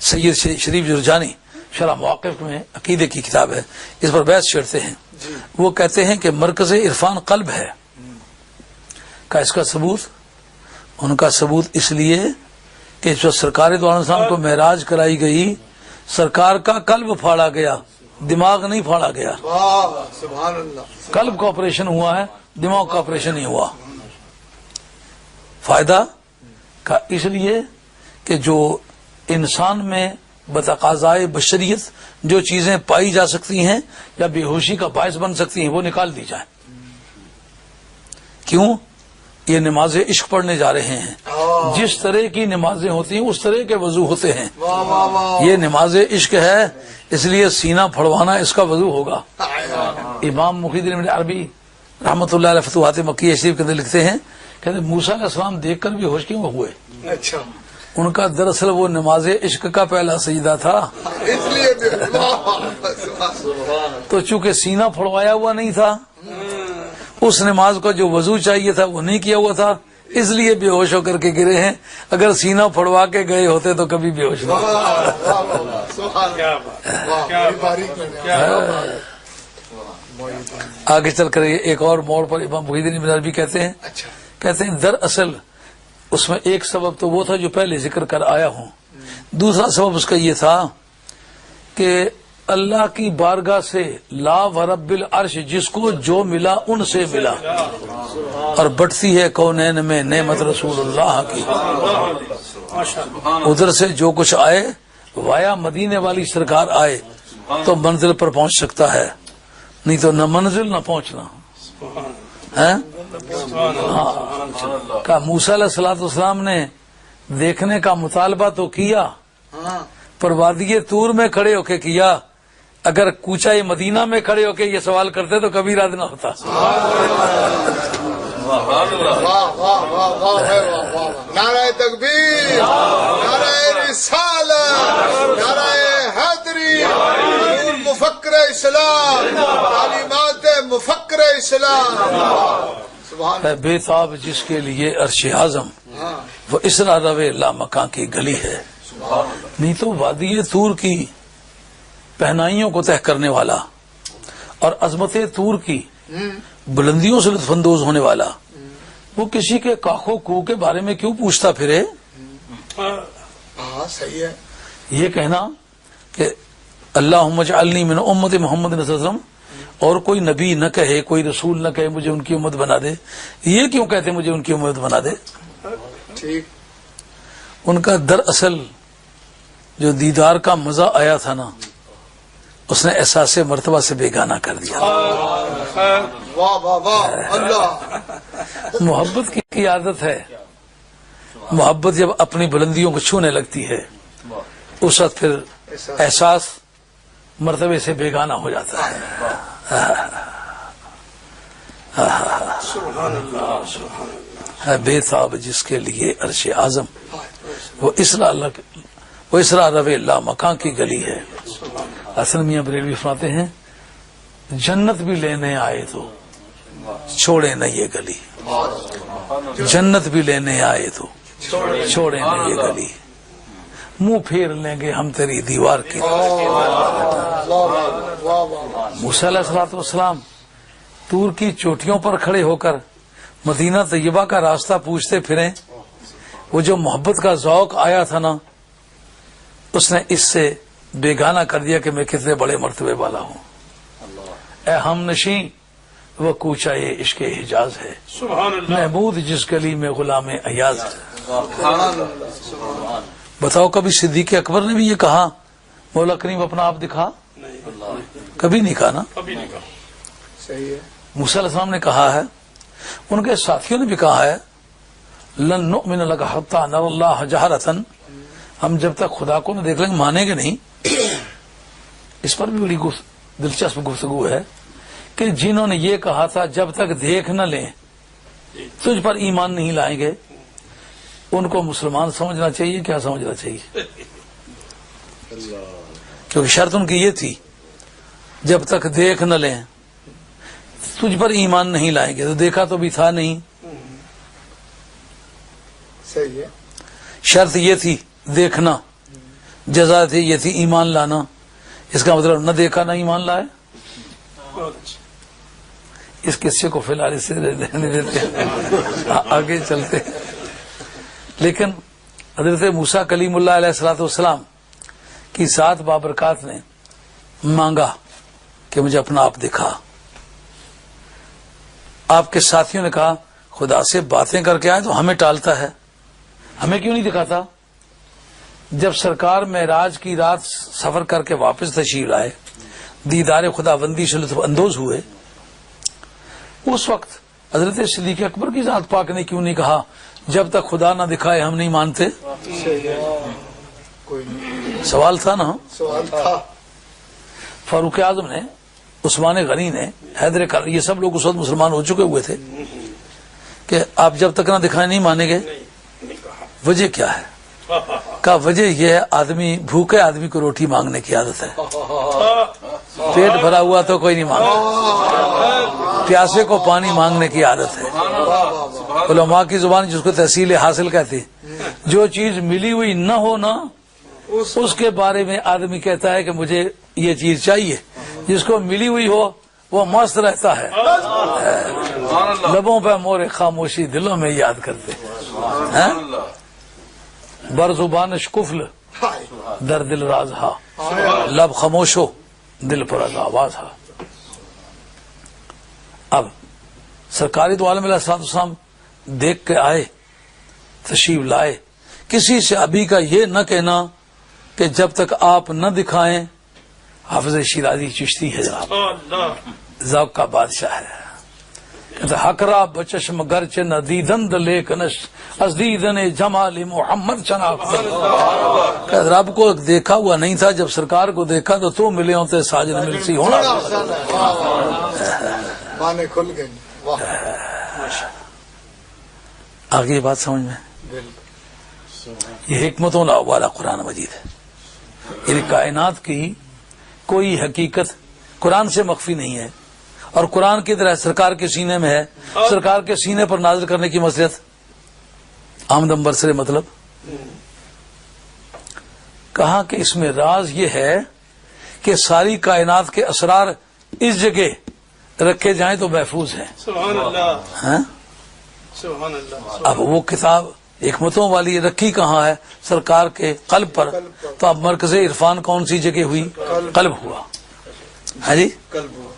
سید شریف جرجانی شرح مواقف میں عقیدے کی کتاب ہے، اس پر بحث چھیڑتے ہیں. وہ کہتے ہیں کہ مرکز عرفان قلب ہے. کا اس کا ثبوت، ان کا ثبوت اس لیے کہ جو سرکار دو عالم صاحب کو معراج کرائی گئی، سرکار کا قلب پھاڑا گیا، دماغ نہیں پھاڑا گیا. سبحان اللہ. قلب کا آپریشن ہوا ہے، دماغ کا آپریشن نہیں ہوا. فائدہ کا اس لیے کہ جو انسان میں بتقاضائے بشریت جو چیزیں پائی جا سکتی ہیں یا بے ہوشی کا باعث بن سکتی ہیں وہ نکال دی جائیں. کیوں؟ یہ نماز عشق پڑھنے جا رہے ہیں. جس طرح کی نمازیں ہوتی ہیں اس طرح کے وضو ہوتے ہیں. یہ نماز عشق ہے، اس لیے سینہ پھڑوانا اس کا وضو ہوگا. امام محی الدین ابن عربی رحمۃ اللہ علیہ فتوحات مکیہ شریف کے اندر لکھتے ہیں، کہتے ہیں موسیٰ علیہ السلام دیکھ کر بھی ہوش کیوں ہوئے؟ اچھا، ان کا دراصل وہ نماز عشق کا پہلا سجدہ تھا، اس لیے تو چونکہ سینہ پھڑوایا ہوا نہیں تھا، اس نماز کو جو وضو چاہیے تھا وہ نہیں کیا ہوا تھا، اس لیے بے ہوش ہو کر کے گرے ہیں. اگر سینہ پھڑوا کے گئے ہوتے تو کبھی بے ہوش نہیں. آگے چل کر ایک اور موڑ پر امام محی الدین ابن عربی کہتے ہیں دراصل اس میں ایک سبب تو وہ تھا جو پہلے ذکر کر آیا ہوں. دوسرا سبب اس کا یہ تھا کہ اللہ کی بارگاہ سے لا ورب العرش جس کو جو ملا ان سے ملا، اور بٹتی ہے کونین میں نعمت رسول اللہ کی. ادھر سے جو کچھ آئے وایا مدینے والی سرکار آئے تو منزل پر پہنچ سکتا ہے، نہیں تو نہ منزل نہ پہنچنا. کا موسیٰ علیہ السلام نے دیکھنے کا مطالبہ تو کیا، پر وادی طور میں کھڑے ہو کے کیا. اگر کوچہ مدینہ میں کھڑے ہو کے یہ سوال کرتے تو کبھی رد نہ ہوتا. نعرہ تکبیر، نعرہ رسالت، نعرہ حیدری، مفکر اسلام، تعلیمات مفکر اسلام. بے تاب جس کے لیے عرش اعظم، وہ اسرا روے لامکاں کی گلی ہے. نہیں تو وادی طور کی پہنائیوں کو طے کرنے والا اور عظمت طور کی بلندیوں سے لطف اندوز ہونے والا، وہ کسی کے کاخو کو کے بارے میں کیوں پوچھتا پھرے؟ صحیح ہے. یہ کہنا کہ اللہم اجعلنی من امت محمد صلی اللہ علیہ وسلم، اور کوئی نبی نہ کہے، کوئی رسول نہ کہے مجھے ان کی امت بنا دے، یہ کیوں کہتے مجھے ان کی امت بنا دے؟ ٹھیک. ان کا دراصل جو دیدار کا مزہ آیا تھا نا، اس نے احساس مرتبہ سے بیگانہ کر دیا. واہ واہ واہ اللہ. محبت کی عادت ہے، محبت جب اپنی بلندیوں کو چھونے لگتی ہے اس وقت پھر احساس مرتبے سے بیگانہ ہو جاتا ہے. بے تاب جس کے لیے عرش اعظم، وہ اسرا روے لا مکان کی گلی ہے. حسن میاں بریلوی فرماتے ہیں جنت بھی لینے آئے تو چھوڑے نہ یہ گلی، جنت بھی لینے آئے تو چھوڑے نہ یہ گلی. منہ پھیر لیں گے ہم تیری دیوار کی. موسیٰ علیہ الصلوۃ والسلام طور کی چوٹیوں پر کھڑے ہو کر مدینہ طیبہ کا راستہ پوچھتے پھریں. وہ جو محبت کا ذوق آیا تھا نا، اس نے اس سے بیگانہ کر دیا کہ میں کتنے بڑے مرتبے والا ہوں. اے ہم نشیں وہ کوچہ یہ عشق حجاز ہے، سبحان اللہ. محمود جس گلی میں غلام ایاز ہے. بتاؤ کبھی صدیق اکبر نے بھی یہ کہا مولا کریم اپنا آپ دکھا؟ کبھی نہیں کہا نا. ابھی نہیں کہا. صحیح ہے. موسیٰ علیہ السلام نے کہا ہے، ان کے ساتھیوں نے بھی کہا ہے لن نؤمن لک حتی نر اللہ جہرۃ، ہم جب تک خدا کو نہ دیکھ لیں گے مانیں گے نہیں. اس پر بھی بڑی دلچسپ گفتگو ہے کہ جنہوں نے یہ کہا تھا جب تک دیکھ نہ لیں تجھ پر ایمان نہیں لائیں گے، ان کو مسلمان سمجھنا چاہیے. کیا سمجھنا چاہیے؟ کیونکہ شرط ان کی یہ تھی جب تک دیکھ نہ لیں تجھ پر ایمان نہیں لائیں گے. تو دیکھا تو بھی تھا نہیں. صحیح ہے. شرط یہ تھی دیکھنا، جزا تھی یہ تھی ایمان لانا. اس کا مطلب نہ دیکھا نہ ایمان لائے. بہت اچھا. اس قصے کو فی الحال اس سے رہنے دیتے ہیں، آگے چلتے ہیں. لیکن حضرت موسیٰ کلیم اللہ علیہ الصلوۃ والسلام کی ذات بابرکات نے مانگا کہ مجھے اپنا آپ دکھا. آپ کے ساتھیوں نے کہا خدا سے باتیں کر کے آئے تو ہمیں ٹالتا ہے، ہمیں کیوں نہیں دکھاتا؟ جب سرکار معراج کی رات سفر کر کے واپس تشریف لائے، دیدار خدا بندی سے لطف اندوز ہوئے، اس وقت حضرت صدیق اکبر کی ذات پاک نے کیوں نہیں کہا جب تک خدا نہ دکھائے ہم نہیں مانتے؟ صحیح ہے. کوئی نہیں. سوال تھا نا. سوال تھا. فاروق اعظم نے، عثمان غنی نے، حیدر کر، یہ سب لوگ اس وقت مسلمان ہو چکے ہوئے تھے کہ آپ جب تک نہ دکھائے نہیں مانیں گے. نہیں کہا. وجہ کیا ہے؟ کا وجہ یہ ہے آدمی بھوکے آدمی کو روٹی مانگنے کی عادت ہے. پیٹ بھرا ہوا تو کوئی نہیں مانگتا، پیاسے کو پانی مانگنے کی عادت ہے. علماء کی زبان جس کو تحصیل حاصل کہتے ہیں، جو چیز ملی ہوئی نہ ہو نا اس کے بارے میں آدمی کہتا ہے کہ مجھے یہ چیز چاہیے. جس کو ملی ہوئی ہو وہ مست رہتا ہے. لبوں پہ مور خاموشی دلوں میں یاد کرتے ہیں. بر زبانش کفل در دل راز ہا، لب خاموش ہو دل پر آواز ہا. اب سرکاری تو عالم علیہ السلام دیکھ کے آئے، تشریف لائے. کسی سے ابھی کا یہ نہ کہنا کہ جب تک آپ نہ دکھائیں. حافظ شیرازی چشتی ہے جناب، اللہ. ذوق کا بادشاہ ہے. کہتا حقرا بچشم گرچ ندیدند لیکنش از دیدن جمال محمد شناخت. کہ رب کو دیکھا ہوا نہیں تھا، جب سرکار کو دیکھا تو ملے ہوتے ساجن ملسی ہونا. مانے کھل گئی. واہ. آگے یہ بات سمجھ میں؟ بالکل. یہ حکمتوں والا قرآن مجید ہے. یعنی کائنات کی کوئی حقیقت قرآن سے مخفی نہیں ہے، اور قرآن کی طرح سرکار کے سینے میں ہے. سرکار کے سینے پر نازل کرنے کی مصلحت آمد امبر سے مطلب کہا کہ اس میں راز یہ ہے کہ ساری کائنات کے اسرار اس جگہ رکھے جائیں تو محفوظ ہیں. سبحان اللہ. ہاں؟ سبحان اللہ. اب وہ کتاب حکمتوں والی رکھی کہاں ہے؟ سرکار کے قلب پر. تو اب مرکز عرفان کون سی جگہ ہوئی؟ قلب ہوا. ہاں جی. قلب ہوا.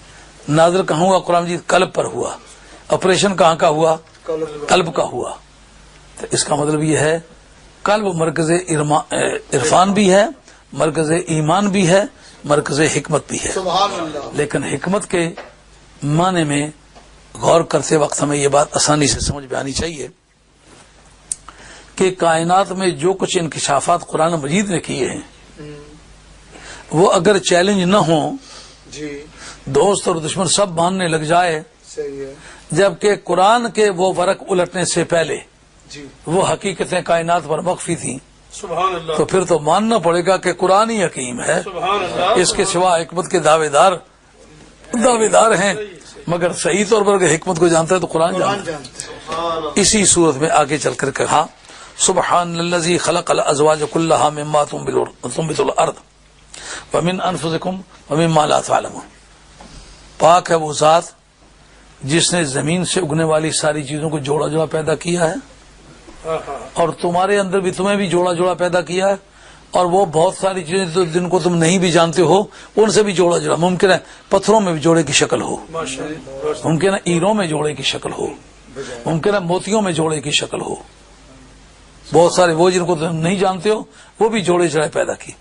نازل کہاں ہوا قرآن مجید؟ قلب پر ہوا. آپریشن کہاں کا ہوا؟ قلب کا ہوا. تو اس کا مطلب یہ ہے قلب مرکز عرفان بھی ہے، مرکز ایمان بھی ہے، مرکز حکمت بھی ہے. سبحان اللہ. لیکن حکمت کے معنی میں غور کرتے وقت ہمیں یہ بات آسانی سے سمجھ میں آنی چاہیے کہ کائنات میں جو کچھ انکشافات قرآن مجید نے کیے ہیں وہ اگر چیلنج نہ ہوں، جی دوست اور دشمن سب ماننے لگ جائے، صحیح ہے. جبکہ قرآن کے وہ ورق الٹنے سے پہلے جی وہ حقیقتیں کائنات پر مخفی تھیں، سبحان اللہ. تو پھر تو ماننا پڑے گا کہ قرآن ہی حکیم ہے. سبحان اللہ. اس کے سوا حکمت کے دعوے دار ہیں، مگر صحیح طور پر اگر حکمت کو جانتا ہے تو قرآن قرآن جانتا ہے. جانتے ہیں. اسی صورت میں آگے چل کر کہا سبحان الذی خلق الازواج کلها مما تنبت الارض ومن انفسکم ومما لا تعلمون. پاک ہے وہ ذات جس نے زمین سے اگنے والی ساری چیزوں کو جوڑا جوڑا پیدا کیا ہے اور تمہارے اندر بھی تمہیں بھی جوڑا جوڑا پیدا کیا ہے, اور وہ بہت ساری چیزیں جن کو تم نہیں بھی جانتے ہو ان سے بھی جوڑا جوڑا. ممکن ہے پتھروں میں بھی جوڑے کی شکل ہو, ممکن ہے ایروں میں جوڑے کی شکل ہو, ممکن ہے موتیوں میں جوڑے کی شکل ہو. بہت سارے وہ جن کو تم نہیں جانتے ہو وہ بھی جوڑے جوڑے پیدا کی.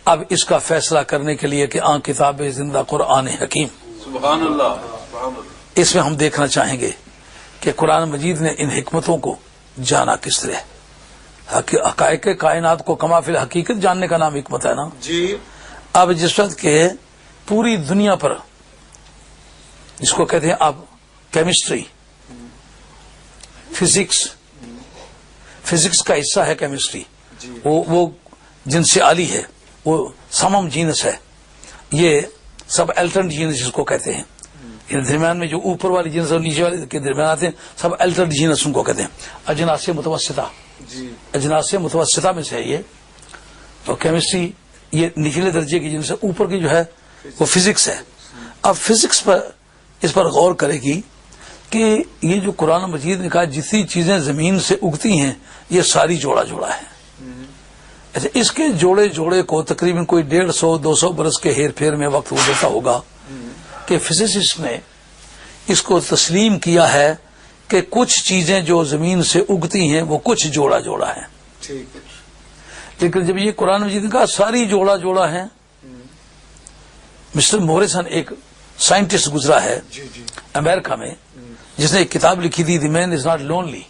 اب اس کا فیصلہ کرنے کے لیے کہ آن کتاب زندہ قرآن حکیم, سبحان اللہ. اس میں ہم دیکھنا چاہیں گے کہ قرآن مجید نے ان حکمتوں کو جانا کس طرح. حقائق کائنات کو کما فی الحقیقت جاننے کا نام حکمت ہے نا جی. اب جس وقت کہ پوری دنیا پر جس کو کہتے ہیں اب کیمسٹری, فزکس کا حصہ ہے کیمسٹری, وہ جنس عالی ہے, وہ سمم جینس ہے. یہ سب الٹرنٹ جینس جس کو کہتے ہیں, درمیان میں جو اوپر والی جنس اور نیچے والے کے درمیان آتے ہیں سب الٹرنٹ جینس ان کو کہتے ہیں. اجناس متوسطہ, اجناس متوسطہ میں سے ہے یہ. تو کیمسٹری یہ نچلے درجے کی جنس ہے, اوپر کی جو ہے وہ فزکس ہے. اب فزکس پر اس پر غور کرے گی کہ یہ جو قرآن مجید نے کہا جتنی چیزیں زمین سے اگتی ہیں یہ ساری جوڑا جوڑا ہے. اچھا, اس کے جوڑے جوڑے کو تقریباً کوئی 150-200 برس کے ہیر پھیر میں وقت گزرتا ہوگا کہ فزسسٹ نے اس کو تسلیم کیا ہے کہ کچھ چیزیں جو زمین سے اگتی ہیں وہ کچھ جوڑا جوڑا ہیں. لیکن جب یہ قرآن مجید نے کہا ساری جوڑا جوڑا ہیں, مسٹر موریسن ایک سائنٹسٹ گزرا ہے امریکہ میں جس نے ایک کتاب لکھی تھی دی مین از ناٹ لونلی.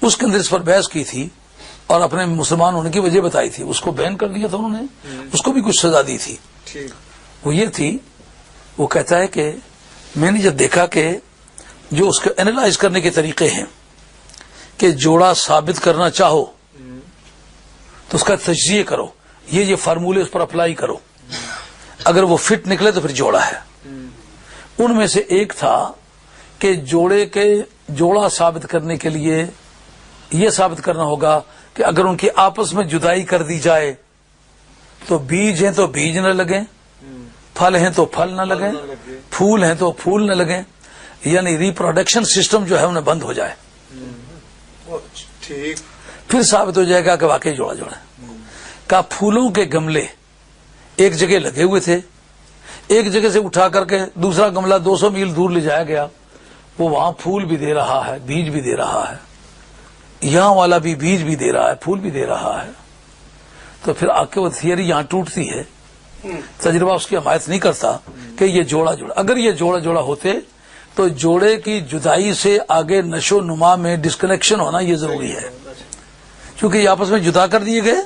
اس کے اندر اس پر بحث کی تھی اور اپنے مسلمان ہونے کی وجہ بتائی تھی. اس کو بین کر دیا تھا انہوں نے, اس کو بھی کچھ سزا دی تھی. وہ یہ تھی, وہ کہتا ہے کہ میں نے جب دیکھا کہ جو اس کو اینالائز کرنے کے طریقے ہیں کہ جوڑا ثابت کرنا چاہو تو اس کا تجزیہ کرو, یہ فارمولے اس پر اپلائی کرو, اگر وہ فٹ نکلے تو پھر جوڑا ہے. ان میں سے ایک تھا کہ جوڑے کے جوڑا ثابت کرنے کے لیے یہ ثابت کرنا ہوگا کہ اگر ان کی آپس میں جدائی کر دی جائے تو بیج ہیں تو بیج نہ لگیں, پھل ہیں تو پھل نہ لگیں, پھول ہیں تو پھول نہ لگیں, یعنی ریپروڈکشن سسٹم جو ہے انہیں بند ہو جائے. پھر ثابت ہو جائے گا کہ واقعی جوڑا جوڑا ہے. کا پھولوں کے گملے ایک جگہ لگے ہوئے تھے, ایک جگہ سے اٹھا کر کے دوسرا گملہ 200 میل دور لے جایا گیا, وہ وہاں پھول بھی دے رہا ہے, بیج بھی دے رہا ہے, یہاں والا بھی بیج بھی دے رہا ہے, پھول بھی دے رہا ہے. تو پھر آ کے وہ تھیوری یہاں ٹوٹتی ہے, تجربہ اس کی حمایت نہیں کرتا کہ یہ جوڑا جوڑا. اگر یہ جوڑا جوڑا ہوتے تو جوڑے کی جدائی سے آگے نشو نما میں ڈسکنیکشن ہونا یہ ضروری ہے, کیونکہ یہ آپس میں جدا کر دیے گئے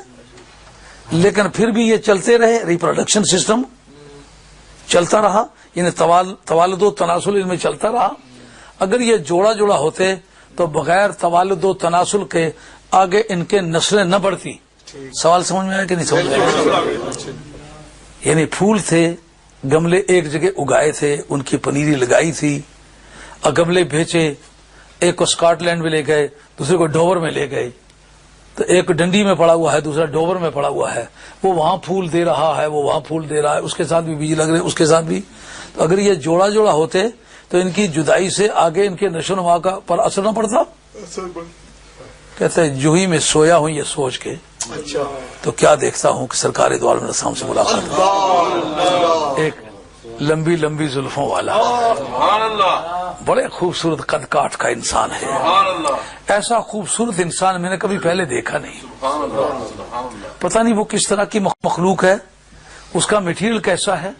لیکن پھر بھی یہ چلتے رہے, ریپروڈکشن سسٹم چلتا رہا, یعنی توالد و تناسل ان میں چلتا رہا. اگر یہ جوڑا جوڑا ہوتے تو بغیر توالد و تناسل کے آگے ان کے نسلیں نہ بڑھتی. سوال سمجھ میں آیا کہ نہیں سمجھ میں آیا؟ یعنی پھول تھے, گملے ایک جگہ اگائے تھے, ان کی پنیری لگائی تھی, اور گملے بیچے, ایک کو اسکاٹ لینڈ میں لے گئے, دوسرے کو ڈوور میں لے گئے, تو ایک ڈنڈی میں پڑا ہوا ہے, دوسرا ڈوور میں پڑا ہوا ہے, وہ وہاں پھول دے رہا ہے, وہ وہاں پھول دے رہا ہے, اس کے ساتھ بھی بیج لگ رہے, اس کے ساتھ بھی. تو اگر یہ جوڑا جوڑا ہوتے تو ان کی جدائی سے آگے ان کے نشو نما کا پر اثر نہ پڑتا. کہتے ہیں جو ہی میں سویا ہوں یہ سوچ کے تو کیا دیکھتا ہوں کہ سرکار دو عالم السلام سے ملاقات, ایک لمبی لمبی زلفوں والا بڑے خوبصورت قد کاٹ کا انسان ہے. ایسا خوبصورت انسان میں نے کبھی پہلے دیکھا نہیں. پتہ نہیں وہ کس طرح کی مخلوق ہے, اس کا میٹیریل کیسا ہے,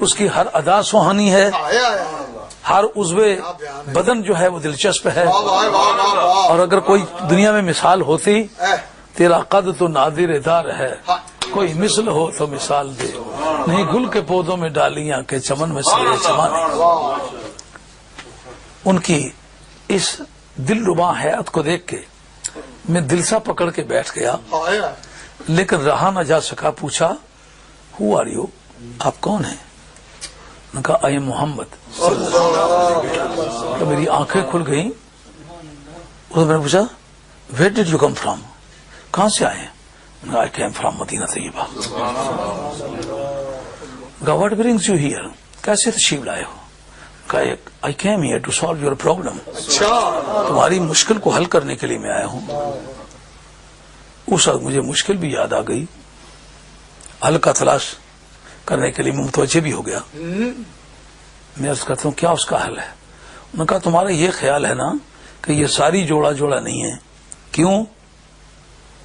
اس کی ہر ادا سہانی ہے, ہر عضو بدن جو ہے وہ دلچسپ ہے. اور اگر کوئی دنیا میں مثال ہوتی, تیرا قد تو نادر دار ہے, کوئی مثل ہو تو مثال دے, نہیں گل کے پودوں میں ڈالیاں کہ چمن میں سرے چمانے. ان کی اس دل ربا حیات کو دیکھ کے میں دل سا پکڑ کے بیٹھ گیا, لیکن رہا نہ جا سکا. پوچھا ہو آر یو, آپ کون ہیں؟ نے کہا آئی ایم محمد. تو میری آنکھیں کھل گئیں. اس نے پوچھا where did you come from? کہاں سے آئے ہیں؟ I came from Medina Taiba. What brings you here? کیسے تشریف لائے ہو؟ I came here to solve your problem. تمہاری مشکل کو حل کرنے کے لیے میں آیا ہوں. اس وقت مجھے مشکل بھی یاد آ گئی, حل کا تلاش کرنے کے لیے متوجہ بھی ہو گیا. میں عرض کرتا ہوں کیا اس کا حل ہے؟ انہوں نے کہا تمہارا یہ خیال ہے نا کہ یہ ساری جوڑا جوڑا نہیں ہے. کیوں؟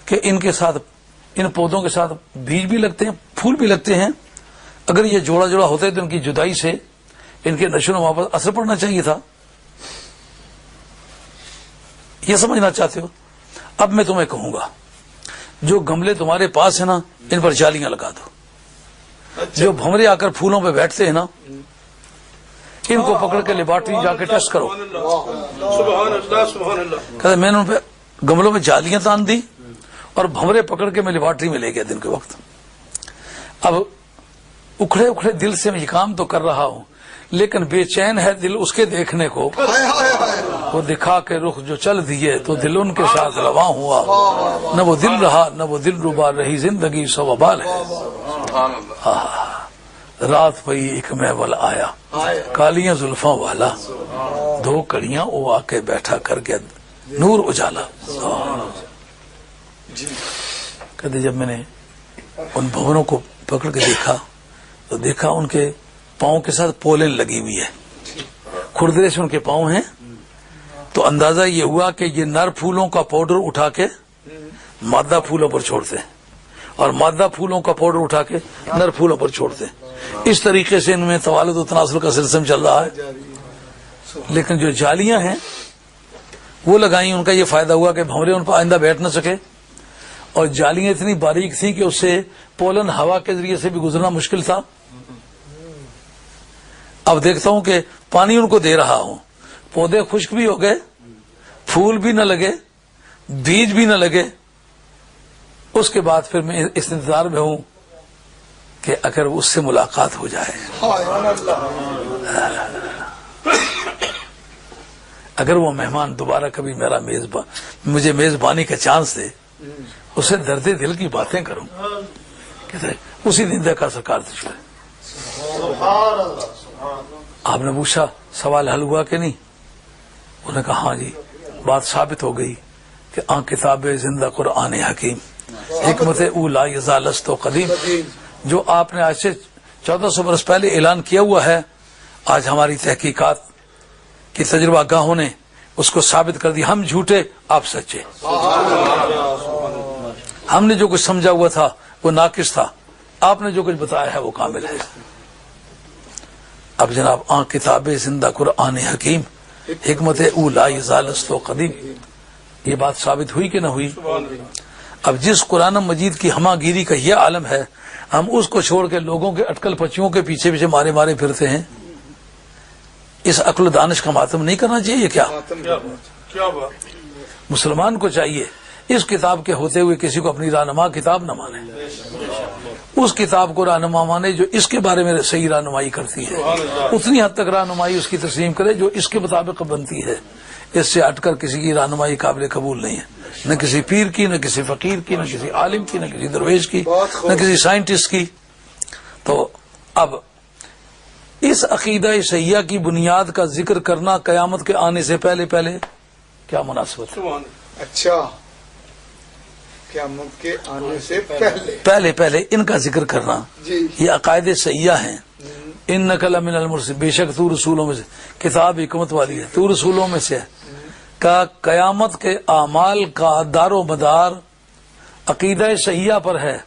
کہ ان کے ساتھ, ان پودوں کے ساتھ بیج بھی لگتے ہیں, پھول بھی لگتے ہیں. اگر یہ جوڑا جوڑا ہوتے تو ان کی جدائی سے ان کے نشو و نما پر اثر پڑنا چاہیے تھا. یہ سمجھنا چاہتے ہو؟ اب میں تمہیں کہوں گا جو گملے تمہارے پاس ہیں نا ان پر جالیاں لگا دو. جو بھنورے آ کر پھولوں پہ بیٹھتے ہیں نا ان کو پکڑ کے لیبارٹری جا کے ٹیسٹ کرو. سبحان اللہ سبحان اللہ. کہتے میں نے ان پہ گملوں میں جالیاں تان دی اور بھنورے پکڑ کے میں لیبارٹری میں لے گیا دن کے وقت. اب اکھڑے اکھڑے دل سے میں یہ کام تو کر رہا ہوں لیکن بے چین ہے دل اس کے دیکھنے کو. وہ دکھا کے رخ جو چل دیے تو دل ان کے ساتھ رواں ہوا. نہ وہ دل رہا نہ وہ دل ربا رہی زندگی سو وبال ہے. رات پئی ایک محول آیا کالیاں زلفاں والا, دو کڑیاں وہ آ کے بیٹھا کر کے نور اجالا. کہتے جب میں نے ان بھونوں کو پکڑ کے دیکھا تو دیکھا ان کے پاؤں کے ساتھ پولن لگی ہوئی ہے, کھردرے سے ان کے پاؤں ہیں. تو اندازہ یہ ہوا کہ یہ نر پھولوں کا پاؤڈر اٹھا کے مادہ پھولوں پر چھوڑتے ہیں اور مادہ پھولوں کا پاؤڈر اٹھا کے نر پھولوں پر چھوڑتے ہیں. اس طریقے سے ان میں توالد و تناسل کا سلسلہ چل رہا ہے. لیکن جو جالیاں ہیں وہ لگائیں, ان کا یہ فائدہ ہوا کہ بھنورے ان پر آئندہ بیٹھ نہ سکے. اور جالیاں اتنی باریک تھیں کہ اس سے پولن ہوا کے ذریعے سے بھی گزرنا مشکل تھا. اب دیکھتا ہوں کہ پانی ان کو دے رہا ہوں, پودے خشک بھی ہو گئے, پھول بھی نہ لگے, بیج بھی نہ لگے. اس کے بعد پھر میں اس انتظار میں ہوں کہ اگر اس سے ملاقات ہو جائے, اگر وہ مہمان دوبارہ کبھی میرا مجھے میزبانی کا چانس دے, اسے درد دل کی باتیں کروں. کہتے اسی دن دیکھا سرکار تشریف. آپ نے پوچھا سوال حل ہوا کہ نہیں؟ انہوں نے کہا ہاں جی, بات ثابت ہو گئی کہ آن کتاب زندہ قرآن حکیم حکمت اولا یزالست و قدیم جو آپ نے آج سے 1400 برس پہلے اعلان کیا ہوا ہے, آج ہماری تحقیقات کی تجربہ گاہوں نے اس کو ثابت کر دی. ہم جھوٹے آپ سچے. ہم نے جو کچھ سمجھا ہوا تھا وہ ناقص تھا, آپ نے جو کچھ بتایا ہے وہ کامل ہے. اب جناب آن کتاب زندہ قرآن حکیم حکمت اولا یزالست و قدیم, یہ بات ثابت ہوئی کہ نہ ہوئی؟ اب جس قرآن مجید کی ہمہ گیری کا یہ عالم ہے, ہم اس کو چھوڑ کے لوگوں کے اٹکل پچیوں کے پیچھے پیچھے مارے مارے پھرتے ہیں. اس عقل و دانش کا ماتم نہیں کرنا چاہیے کیا؟ مسلمان کو چاہیے اس کتاب کے ہوتے ہوئے کسی کو اپنی رہنما کتاب نہ مانے, اس کتاب کو رہنما مانے جو اس کے بارے میں صحیح رہنمائی کرتی ہے. اتنی حد تک رہنمائی اس کی تسلیم کرے جو اس کے مطابق بنتی ہے. اس سے ہٹ کر کسی کی رہنمائی قابل قبول نہیں ہے, نہ کسی پیر کی, نہ کسی فقیر کی, نہ کسی عالم کی, نہ کسی درویش کی, نہ کسی سائنٹسٹ کی. تو اب اس عقیدہ صحیحہ کی بنیاد کا ذکر کرنا قیامت کے آنے سے پہلے پہلے کیا مناسبت ہے؟ اچھا, قیامت کے آنے سے پہلے پہلے ان کا ذکر کرنا, یہ عقائد صحیحہ ہیں. انک لمن المرسلین, بے شک تو رسولوں میں سے, کتاب حکمت والی ہے, تو رسولوں میں سے ہے. کا قیامت کے اعمال کا دار و مدار عقیدہ صحیحہ پر ہے.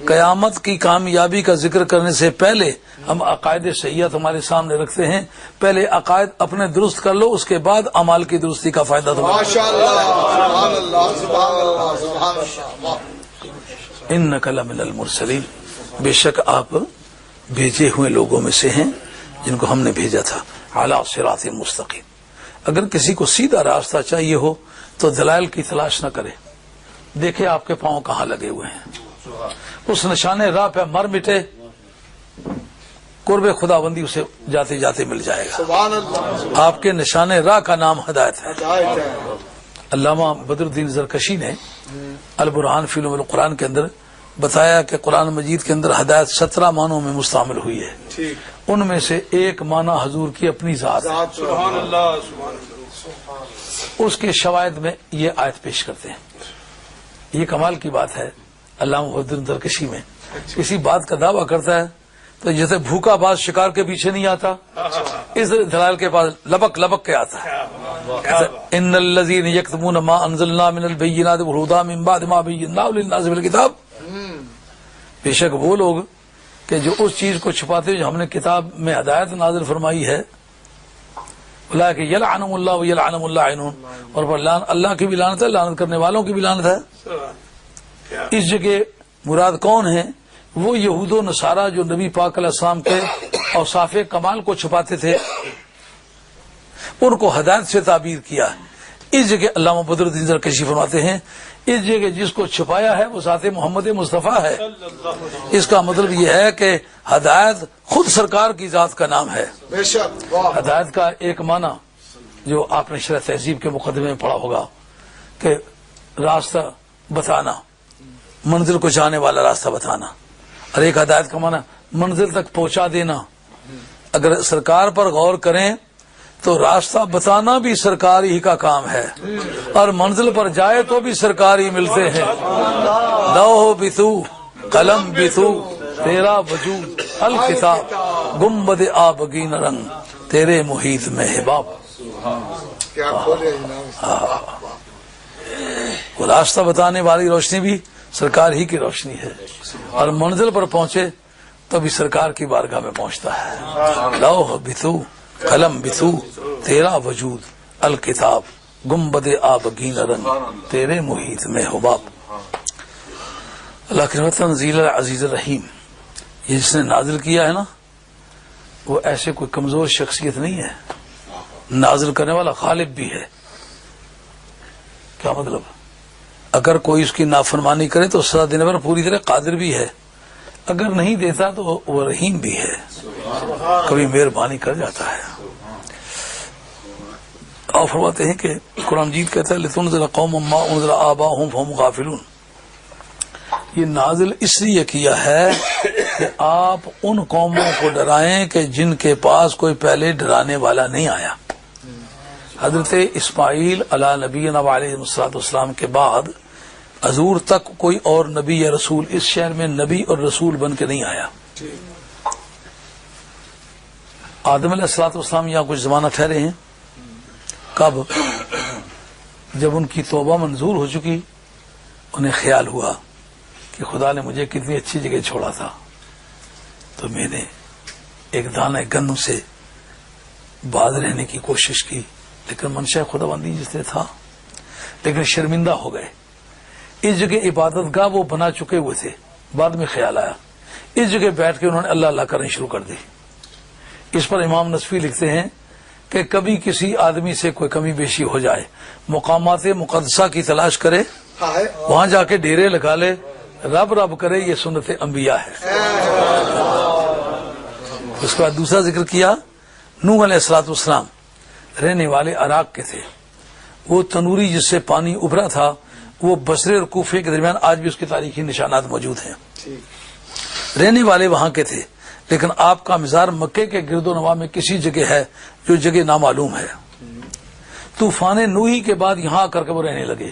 قیامت کی کامیابی کا ذکر کرنے سے پہلے ہم عقائد صحیحہ تمہارے سامنے رکھتے ہیں. پہلے عقائد اپنے درست کر لو, اس کے بعد اعمال کی درستی کا فائدہ انک لمن المرسلین, بے شک آپ بھیجے ہوئے لوگوں میں سے ہیں جن کو ہم نے بھیجا تھا. علی صراط مستقیم. اگر کسی کو سیدھا راستہ چاہیے ہو تو دلائل کی تلاش نہ کرے, دیکھے آپ کے پاؤں کہاں لگے ہوئے ہیں. اس نشان راہ پہ مر مٹے, قرب خدا بندی اسے جاتے جاتے مل جائے گا. آپ کے نشان راہ کا نام ہدایت ہے. علامہ بدر الدین زرکشی نے البرہان فی علوم القرآن کے اندر بتایا کہ قرآن مجید کے اندر ہدایت 17 معنوں میں مستعمل ہوئی ہے. ٹھیک. ان میں سے ایک معنی حضور کی اپنی ذات ہے. سبحان اللہ سبحان اللہ. اس کے شواہد میں یہ آیت پیش کرتے ہیں. یہ کمال کی بات ہے. علامہ بدر الدین زرکشی میں کسی بات کا دعویٰ کرتا ہے تو جیسے بھوکا باز شکار کے پیچھے نہیں آتا، اس دلائل کے پاس لبک لبک کے آتا ہے. ان الذین یکتمون ما انزلنا من البینات والہدی من بعد ما بیناہ للناس فی الکتاب، بے شک وہ لوگ کہ جو اس چیز کو چھپاتے ہیں جو ہم نے کتاب میں ہدایت نازل فرمائی ہے، اولئک یلعنہم اللہ ویلعنہم اللاعنون، اور پر اللہ کی بھی لعنت ہے، لعنت کرنے والوں کی بھی لعنت ہے. اس جگہ مراد کون ہے؟ وہ یہود و نصارہ جو نبی پاک علیہ السلام کے اوصاف کمال کو چھپاتے تھے، ان کو ہدایت سے تعبیر کیا. اس جگہ علامہ بدر الدین زرکشی فرماتے ہیں اس جگہ جس کو چھپایا ہے وہ ذات محمد مصطفیٰ ہے. اس کا مطلب یہ ہے کہ ہدایت خود سرکار کی ذات کا نام ہے. بے شک. واہ. ہدایت کا ایک معنی جو آپ نے شرح تہذیب کے مقدمے میں پڑھا ہوگا کہ راستہ بتانا، منزل کو جانے والا راستہ بتانا، اور ایک ہدایت کا معنی منزل تک پہنچا دینا. اگر سرکار پر غور کریں تو راستہ بتانا بھی سرکار ہی کا کام ہے، اور منزل پر جائے تو بھی سرکار ہی ملتے ہیں. لوح بھی تو، قلم بھی تو، تیرا وجود الکتاب، گنبد آبگین رنگ، تیرے محیط میں حباب. کیا کھولے جناب. وہ راستہ بتانے والی روشنی بھی سرکار ہی کی روشنی ہے، اور منزل پر پہنچے تو بھی سرکار کی بارگاہ میں پہنچتا ہے. لوح بھی تو، قلم بھی تو، تیرا وجود الکتاب، گنبد آبگین رنگ، تیرے محیط میں حباب. اللہ کی رحمت تنزیل العزیز الرحیم، یہ جس نے نازل کیا ہے نا، وہ ایسے کوئی کمزور شخصیت نہیں ہے، نازل کرنے والا غالب بھی ہے. کیا مطلب؟ اگر کوئی اس کی نافرمانی کرے تو سزا دینے پر پوری طرح قادر بھی ہے، اگر نہیں دیتا تو وہ رحیم بھی ہے، کبھی مہربانی کر جاتا ہے. آپ فرماتے ہیں کہ قرآن مجید کہتا ہے لِتُنذِرَ قَوْمًا مَّا أُنذِرَ آبَاؤُهُمْ فَهُمْ غَافِلُونَ. یہ نازل اس لیے کیا ہے کہ آپ ان قوموں کو ڈرائیں کہ جن کے پاس کوئی پہلے ڈرانے والا نہیں آیا. حضرت اسماعیل علیہ نبینا علیہ السلام کے بعد حضور تک کوئی اور نبی یا رسول اس شہر میں نبی اور رسول بن کے نہیں آیا. آدم علیہ السلام یہاں کچھ زمانہ ٹھہرے ہیں. کب؟ جب ان کی توبہ منظور ہو چکی، انہیں خیال ہوا کہ خدا نے مجھے کتنی اچھی جگہ چھوڑا تھا، تو میں نے ایک دانہ گندم سے باز رہنے کی کوشش کی، لیکن منشا خدا بندی جس سے تھا، لیکن شرمندہ ہو گئے. اس جگہ عبادت گاہ وہ بنا چکے ہوئے تھے، بعد میں خیال آیا، اس جگہ بیٹھ کے انہوں نے اللہ اللہ کرنا شروع کر دی. اس پر امام نصفی لکھتے ہیں کہ کبھی کسی آدمی سے کوئی کمی بیشی ہو جائے، مقامات مقدسہ کی تلاش کرے، وہاں جا کے ڈیرے لگا لے، رب رب کرے، یہ سنت انبیاء ہے. اس کے بعد دوسرا ذکر کیا، نوح علیہ السلام رہنے والے عراق کے تھے. وہ تنوری جس سے پانی ابھرا تھا وہ بصرے اور کوفے کے درمیان آج بھی اس کے تاریخی نشانات موجود ہیں. رہنے والے وہاں کے تھے، لیکن آپ کا مزار مکے کے گرد و نواح میں کسی جگہ ہے جو جگہ نامعلوم ہے. طوفان نوحی کے بعد یہاں آ کر کے وہ رہنے لگے.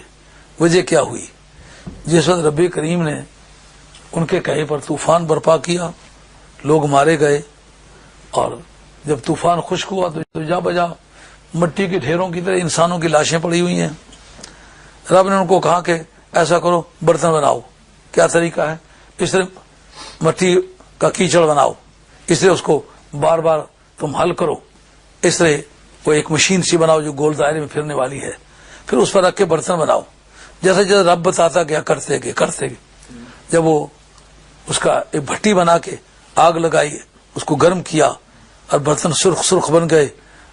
وجہ کیا ہوئی؟ جس وقت رب کریم نے ان کے کہے پر طوفان برپا کیا، لوگ مارے گئے، اور جب طوفان خشک ہوا تو جا بجا مٹی کے ڈھیروں کی طرح انسانوں کی لاشیں پڑی ہوئی ہیں. رب نے ان کو کہا کہ ایسا کرو، برتن بناؤ. کیا طریقہ ہے؟ اس طرح مٹی کا کیچڑ بناؤ، اس طرح اس کو بار بار تم حل کرو، اس طرح وہ ایک مشین سی بناؤ جو گول دائرے میں پھرنے والی ہے، پھر اس پر رکھ کے برتن بناؤ. جیسے جیسے رب بتاتا گیا کرتے گئے. جب وہ اس کا ایک بھٹی بنا کے آگ لگائی، اس کو گرم کیا اور برتن سرخ سرخ بن گئے.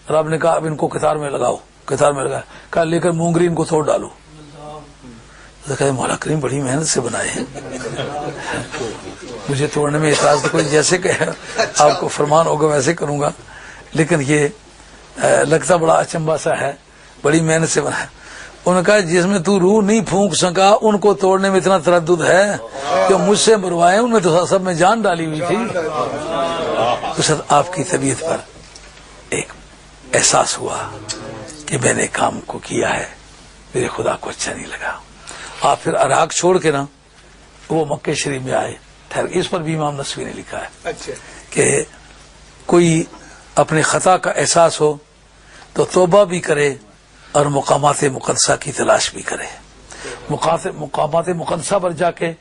رب نے کہا اب ان کو قطار میں لگاؤ. قطار میں لگایا، کہا لے کر مونگری ان کو توڑ ڈالو. مولا کریم بڑی محنت سے بنائے ہیں، مجھے توڑنے میں اعتراض تو کوئی، جیسے کہ آپ کو فرمان ہوگا ویسے کروں گا، لیکن یہ لگتا بڑا اچنبا سا ہے، بڑی محنت سے بنایا. انہوں نے کہا جس میں تو روح نہیں پھونک سکا ان کو توڑنے میں اتنا تردد ہے کہ مجھ سے مروائے، ان میں تو سب میں جان ڈالی ہوئی تھی۔ اس وقت آپ کی طبیعت پر ایک احساس ہوا کہ میں نے کام کو کیا ہے، میرے خدا کو اچھا نہیں لگا۔ آپ پھر عراق چھوڑ کے نا وہ مکہ شریف میں آئے ٹھہر۔ اس پر بھی امام نسوی نے لکھا ہے اچھا کہ کوئی اپنی خطا کا احساس ہو تو توبہ بھی کرے اور مقامات مقدسہ کی تلاش بھی کرے۔ مقامات مقدسہ پر جا کے،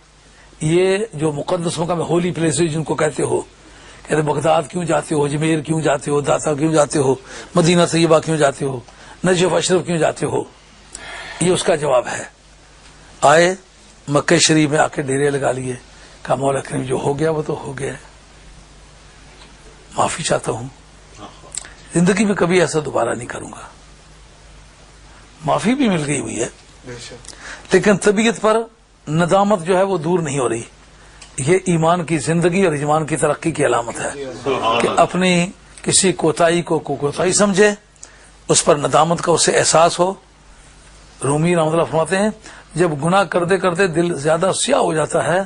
یہ جو مقدس مقام ہولی پلیس جن کو کہتے ہو، کہتے بغداد کیوں جاتے ہو، اجمیر کیوں جاتے ہو، داتا کیوں جاتے ہو، مدینہ طیبہ کیوں جاتے ہو، نجف اشرف کیوں جاتے ہو، یہ اس کا جواب ہے۔ آئے مکہ شریف میں آ کے ڈیرے لگا لیے، کہا مولا کریم جو ہو گیا وہ تو ہو گیا، معافی چاہتا ہوں، زندگی میں کبھی ایسا دوبارہ نہیں کروں گا۔ معافی بھی مل گئی ہوئی ہے، بے شک لیکن طبیعت پر ندامت جو ہے وہ دور نہیں ہو رہی۔ یہ ایمان کی زندگی اور ایمان کی ترقی کی علامت ہے کہ اپنی کسی کوتاہی کو کوتاہی سمجھے، اس پر ندامت کا اسے احساس ہو۔ رومی رحمۃ اللہ فرماتے ہیں جب گناہ کرتے کرتے دل زیادہ سیاہ ہو جاتا ہے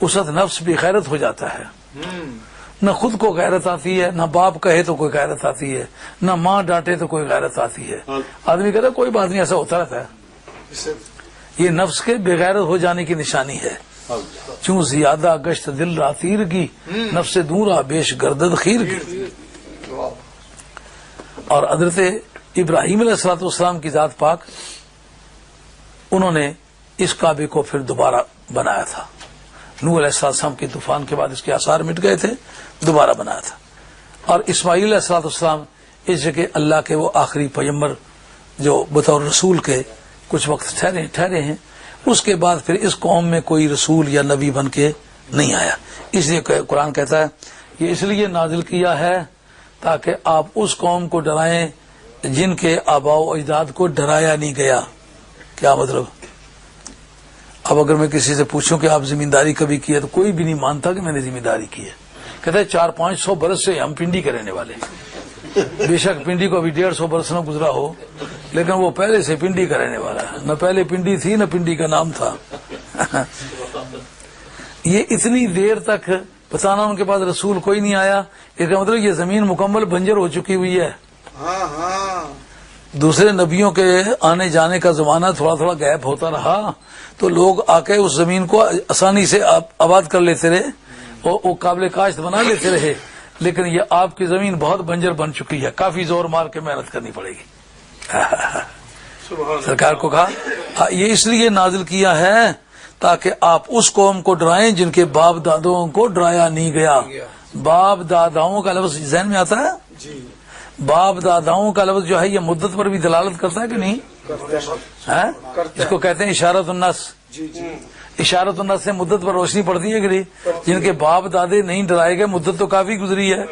اس وقت نفس بھی غیرت ہو جاتا ہے، نہ خود کو غیرت آتی ہے، نہ باپ کہے تو کوئی غیرت آتی ہے، نہ ماں ڈانٹے تو کوئی غیرت آتی ہے۔ آدمی کہتا ہے کوئی بات نہیں، ایسا ہوتا رہتا ہے۔ یہ نفس کے بغیرت ہو جانے کی نشانی ہے۔ چوں زیادہ گشت دل را تیر کی، نفس دورا بیش گردد خیر کی۔ اور حضرت ابراہیم علیہ الصلوۃ والسلام کی ذات پاک، انہوں نے اس کعبے کو پھر دوبارہ بنایا تھا۔ نوح علیہ السلام کے طوفان کے بعد اس کے آثار مٹ گئے تھے، دوبارہ بنایا تھا۔ اور اسماعیل علیہ السلام اس جگہ اللہ کے وہ آخری پیغمبر جو بطور رسول کے کچھ وقت ٹھہرے ہیں، اس کے بعد پھر اس قوم میں کوئی رسول یا نبی بن کے نہیں آیا۔ اس لیے قرآن کہتا ہے یہ اس لیے نازل کیا ہے تاکہ آپ اس قوم کو ڈرائیں جن کے آباء و اجداد کو ڈرایا نہیں گیا۔ کیا مطلب؟ اب اگر میں کسی سے پوچھوں کہ آپ زمینداری کبھی کی ہے تو کوئی بھی نہیں مانتا کہ میں نے زمینداری کی ہے۔ کہتا ہے 400-500 برس سے ہم پنڈی کے رہنے والے ہیں۔ بے شک پنڈی کو ابھی 150 برس نہ گزرا ہو، لیکن وہ پہلے سے پنڈی کا رہنے والا ہے، نہ پہلے پنڈی تھی نہ پنڈی کا نام تھا۔ یہ اتنی دیر تک بتانا ان کے پاس رسول کوئی نہیں آیا، اس کا مطلب یہ زمین مکمل بنجر ہو چکی ہوئی ہے۔ ہاں ہاں دوسرے نبیوں کے آنے جانے کا زمانہ تھوڑا تھوڑا گیپ ہوتا رہا تو لوگ آ کے اس زمین کو آسانی سے آباد کر لیتے رہے اور وہ قابل کاشت بنا لیتے رہے، لیکن یہ آپ کی زمین بہت بنجر بن چکی ہے، کافی زور مار کے محنت کرنی پڑے گی۔ سرکار کو کہا یہ اس لیے نازل کیا ہے تاکہ آپ اس قوم کو ڈرائیں جن کے باپ دادوں کو ڈرایا نہیں گیا۔ باپ داداؤں کا لفظ ذہن میں آتا ہے؟ جی باپ داداؤں کا لفظ جو ہے یہ مدت پر بھی دلالت کرتا ہے کہ نہیں؟ اس کو کہتے ہیں اشارت النص۔ جی جی اشارت النص سے مدت پر روشنی پڑتی ہے کہ نہیں؟ جن کے باپ دادے نہیں ڈرائے گئے مدت تو کافی گزری ہے،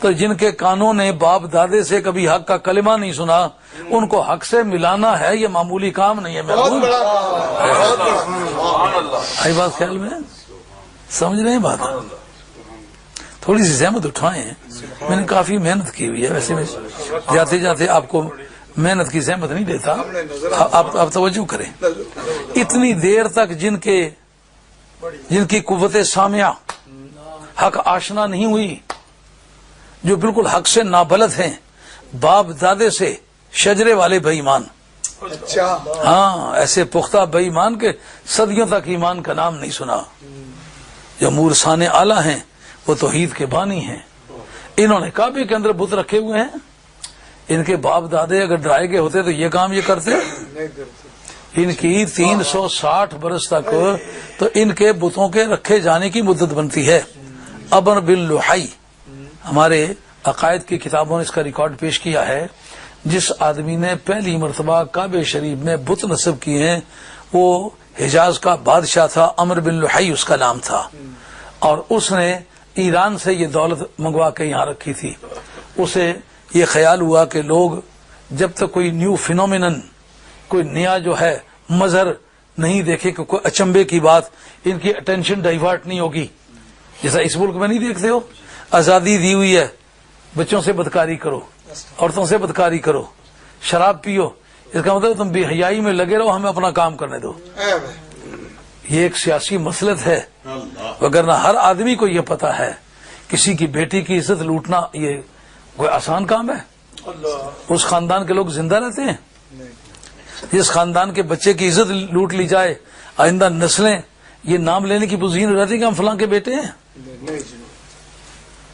تو جن کے کانوں نے باپ دادے سے کبھی حق کا کلمہ نہیں سنا ان کو حق سے ملانا ہے، یہ معمولی کام نہیں ہے۔ بہت محبوب بڑا بہت بڑا آئی بات خیال میں؟ سمجھ رہے ہیں بات؟ تھوڑی سی زحمت اٹھائیں، میں نے کافی محنت کی ہوئی ہے، ویسے میں جاتے جاتے آپ کو محنت کی زحمت نہیں دیتا، آپ توجہ کریں۔ اتنی دیر تک جن کی قوت سامعہ حق آشنا نہیں ہوئی، جو بالکل حق سے نابلد ہیں، باپ دادے سے شجرے والے بے ایمان، اچھا ہاں ایسے پختہ بے ایمان کے صدیوں تک ایمان کا نام نہیں سنا، جو مورثان اعلیٰ ہیں وہ توحید کے بانی ہیں۔ انہوں نے کعبے کے اندر بت رکھے ہوئے ہیں، ان کے باپ دادے اگر ڈرائے گئے ہوتے تو یہ کام یہ کرتے؟ نہیں کرتے۔ ان کی 360 برس تک تو ان کے بتوں کے رکھے جانے کی مدت بنتی ہے۔ ابن بن لحی، ہمارے عقائد کی کتابوں نے اس کا ریکارڈ پیش کیا ہے، جس آدمی نے پہلی مرتبہ کعبہ شریف میں بت نصب کیے ہیں وہ حجاز کا بادشاہ تھا، عمر بن لحی اس کا نام تھا، اور اس نے ایران سے یہ دولت منگوا کے یہاں رکھی تھی۔ اسے یہ خیال ہوا کہ لوگ جب تک کوئی نیو فینومینن، کوئی نیا جو ہے مظہر نہیں دیکھے کہ کوئی اچنبے کی بات، ان کی اٹینشن ڈائیورٹ نہیں ہوگی۔ جیسا اس ملک میں نہیں دیکھتے ہو، آزادی دی ہوئی ہے، بچوں سے بدکاری کرو، عورتوں سے بدکاری کرو، شراب پیو، اس کا مطلب تم بے حیائی میں لگے رہو، ہمیں اپنا کام کرنے دو. یہ ایک سیاسی مسلط ہے، وگرنہ ہر آدمی کو یہ پتا ہے کسی کی بیٹی کی عزت لوٹنا یہ کوئی آسان کام ہے؟ اس خاندان کے لوگ زندہ رہتے ہیں؟ جس خاندان کے بچے کی عزت لوٹ لی جائے، آئندہ نسلیں یہ نام لینے کی پوزیشن رہتی کہ ہم فلاں کے بیٹے ہیں.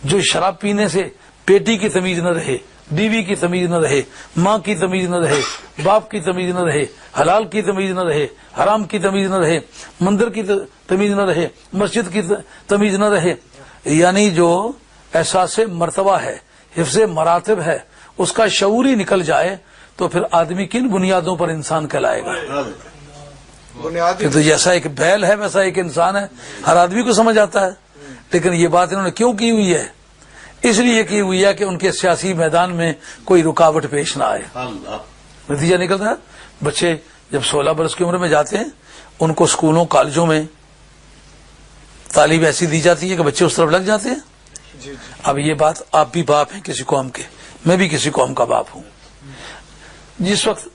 جو شراب پینے سے بیٹی کی تمیز نہ رہے، بیوی کی تمیز نہ رہے، ماں کی تمیز نہ رہے، باپ کی تمیز نہ رہے، حلال کی تمیز نہ رہے، حرام کی تمیز نہ رہے، مندر کی تمیز نہ رہے، مسجد کی تمیز نہ رہے، یعنی جو احساس مرتبہ ہے، حفظ مراتب ہے، اس کا شعور ہی نکل جائے تو پھر آدمی کن بنیادوں پر انسان کہلائے گا؟ بنیادی تو جیسا ایک بیل ہے ویسا ایک انسان ہے، ہر آدمی کو سمجھ آتا ہے. لیکن یہ بات انہوں نے کیوں کی ہوئی ہے؟ اس لیے کی ہوئی ہے کہ ان کے سیاسی میدان میں کوئی رکاوٹ پیش نہ آئے. نتیجہ نکلتا ہے بچے جب 16 برس کی عمر میں جاتے ہیں ان کو اسکولوں کالجوں میں تعلیم ایسی دی جاتی ہے کہ بچے اس طرف لگ جاتے ہیں. اب یہ بات آپ بھی باپ ہیں کسی قوم کے، میں بھی کسی قوم کا باپ ہوں. جس وقت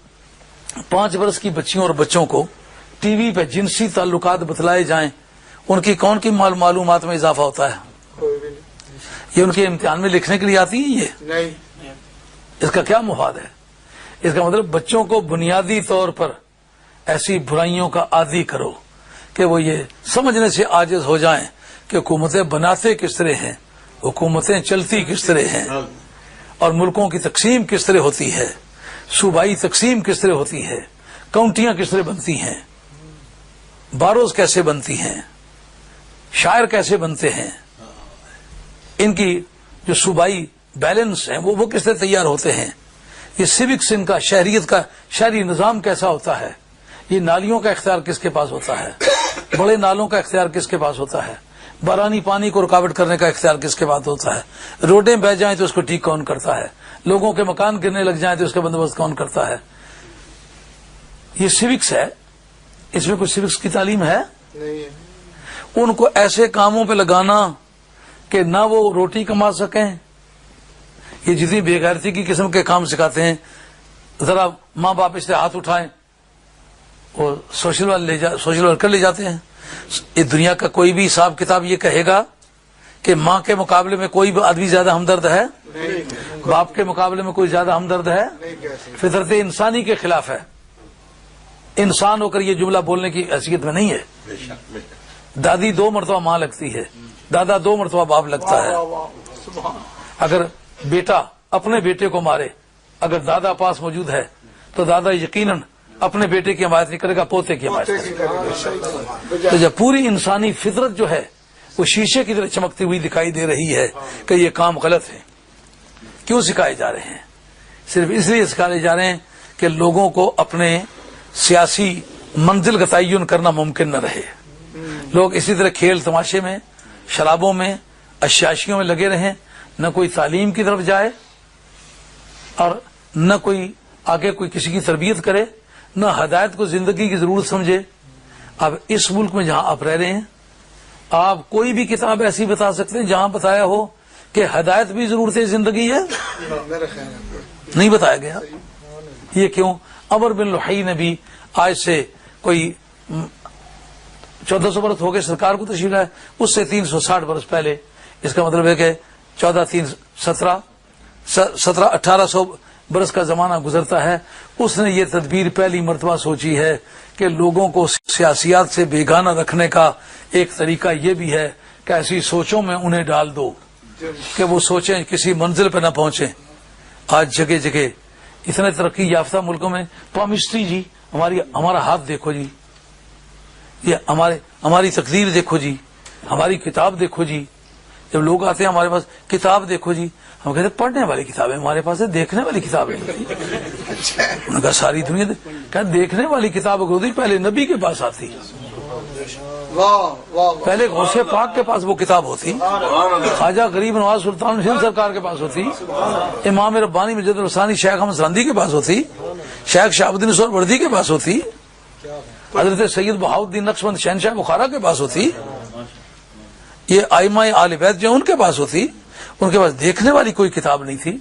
5 برس کی بچیوں اور بچوں کو ٹی وی پہ جنسی تعلقات بتلائے جائیں، ان کی کون کی معلومات میں اضافہ ہوتا ہے؟ کوئی بھی یہ ان کے امتحان میں لکھنے کے لیے آتی ہیں؟ یہ نہیں. اس کا کیا مفاد ہے؟ اس کا مطلب بچوں کو بنیادی طور پر ایسی برائیوں کا عادی کرو کہ وہ یہ سمجھنے سے عاجز ہو جائیں کہ حکومتیں بناتے کس طرح ہیں، حکومتیں چلتی کس طرح ہیں، اور ملکوں کی تقسیم کس طرح ہوتی ہے، صوبائی تقسیم کس طرح ہوتی ہے، کاؤنٹیاں کس طرح بنتی ہیں، باروز کیسے بنتی ہیں، شاعر کیسے بنتے ہیں، ان کی جو صوبائی بیلنس ہیں وہ کس طرح تیار ہوتے ہیں، یہ سیوکس ان کا شہریت کا شہری نظام کیسا ہوتا ہے، یہ نالیوں کا اختیار کس کے پاس ہوتا ہے، بڑے نالوں کا اختیار کس کے پاس ہوتا ہے، بارانی پانی کو رکاوٹ کرنے کا اختیار کس کے پاس ہوتا ہے، روڈیں بہ جائیں تو اس کو ٹھیک کون کرتا ہے، لوگوں کے مکان گرنے لگ جائیں تو اس کا بندوبست کون کرتا ہے. یہ سیوکس ہے. اس میں کوئی سیوکس کی تعلیم ہے؟ نہیں ہے. ان کو ایسے کاموں پہ لگانا کہ نہ وہ روٹی کما سکیں. یہ جتنی بے غیرتی کی قسم کے کام سکھاتے ہیں، ذرا ماں باپ اس سے ہاتھ اٹھائیں اور سوشل ورکر لے جاتے ہیں. یہ دنیا کا کوئی بھی حساب کتاب یہ کہے گا کہ ماں کے مقابلے میں کوئی آدمی زیادہ ہمدرد ہے؟ باپ کے مقابلے میں کوئی زیادہ ہمدرد ہے؟ فطرت انسانی کے خلاف ہے. انسان ہو کر یہ جملہ بولنے کی حیثیت میں نہیں ہے. دادی 2 مرتبہ ماں لگتی ہے، دادا 2 مرتبہ باپ لگتا ہے. اگر بیٹا اپنے بیٹے کو مارے، اگر دادا پاس موجود ہے تو دادا یقیناً اپنے بیٹے کی حمایت نہیں کرے گا، پوتے کی حمایت کرے گا. تو جب پوری انسانی فطرت جو ہے وہ شیشے کی طرح چمکتی ہوئی دکھائی دے رہی ہے کہ یہ کام غلط ہے، کیوں سکھائے جا رہے ہیں؟ صرف اس لیے سکھائے جا رہے ہیں کہ لوگوں کو اپنے سیاسی منزل کا تعین کرنا ممکن نہ رہے. لوگ اسی طرح کھیل تماشے میں، شرابوں میں، عشاشیوں میں لگے رہیں، نہ کوئی تعلیم کی طرف جائے اور نہ کوئی آگے کوئی کسی کی تربیت کرے، نہ ہدایت کو زندگی کی ضرورت سمجھے. اب اس ملک میں جہاں آپ رہ رہے ہیں، آپ کوئی بھی کتاب ایسی بتا سکتے ہیں جہاں بتایا ہو کہ ہدایت بھی ضرورت زندگی ہے؟ میرا خیال ہے نہیں بتایا گیا. یہ کیوں؟ عمر بن لحی نے بھی آج سے کوئی 1400 برس ہو گئے سرکار کو تشریف لائے، اس سے 360 برس پہلے. اس کا مطلب ہے کہ 1800 برس کا زمانہ گزرتا ہے. اس نے یہ تدبیر پہلی مرتبہ سوچی ہے کہ لوگوں کو سیاسیات سے بیگانہ رکھنے کا ایک طریقہ یہ بھی ہے کہ ایسی سوچوں میں انہیں ڈال دو کہ وہ سوچیں کسی منزل پہ نہ پہنچیں. آج جگہ جگہ اتنے ترقی یافتہ ملکوں میں پامسٹری جی، ہمارا ہاتھ دیکھو جی، یہ ہماری تقدیر دیکھو جی، ہماری کتاب دیکھو جی. جب لوگ آتے ہیں ہمارے پاس کتاب دیکھو جی، ہم کہتے ہیں پڑھنے والی کتابیں ہمارے پاس ہے، دیکھنے والی کتابیں. انہوں نے کہا ساری دنیا کہ دیکھنے والی کتاب ہوتی پہلے نبی کے پاس آتی، پہلے غوث پاک کے پاس وہ کتاب ہوتی، خواجہ غریب نواز سلطان ہند سرکار کے پاس ہوتی، امام ربانی مجد الرسانی شیخ احمد سرندی کے پاس ہوتی، شیخ شہاب الدین سہروردی کے پاس ہوتی، حضرت سید بہاؤالدین نقشبند شہنشاہ بخارا کے پاس ہوتی، یہ ائمہ آل بیت جو ان کے پاس ہوتی. ان کے پاس دیکھنے والی کوئی کتاب نہیں تھی.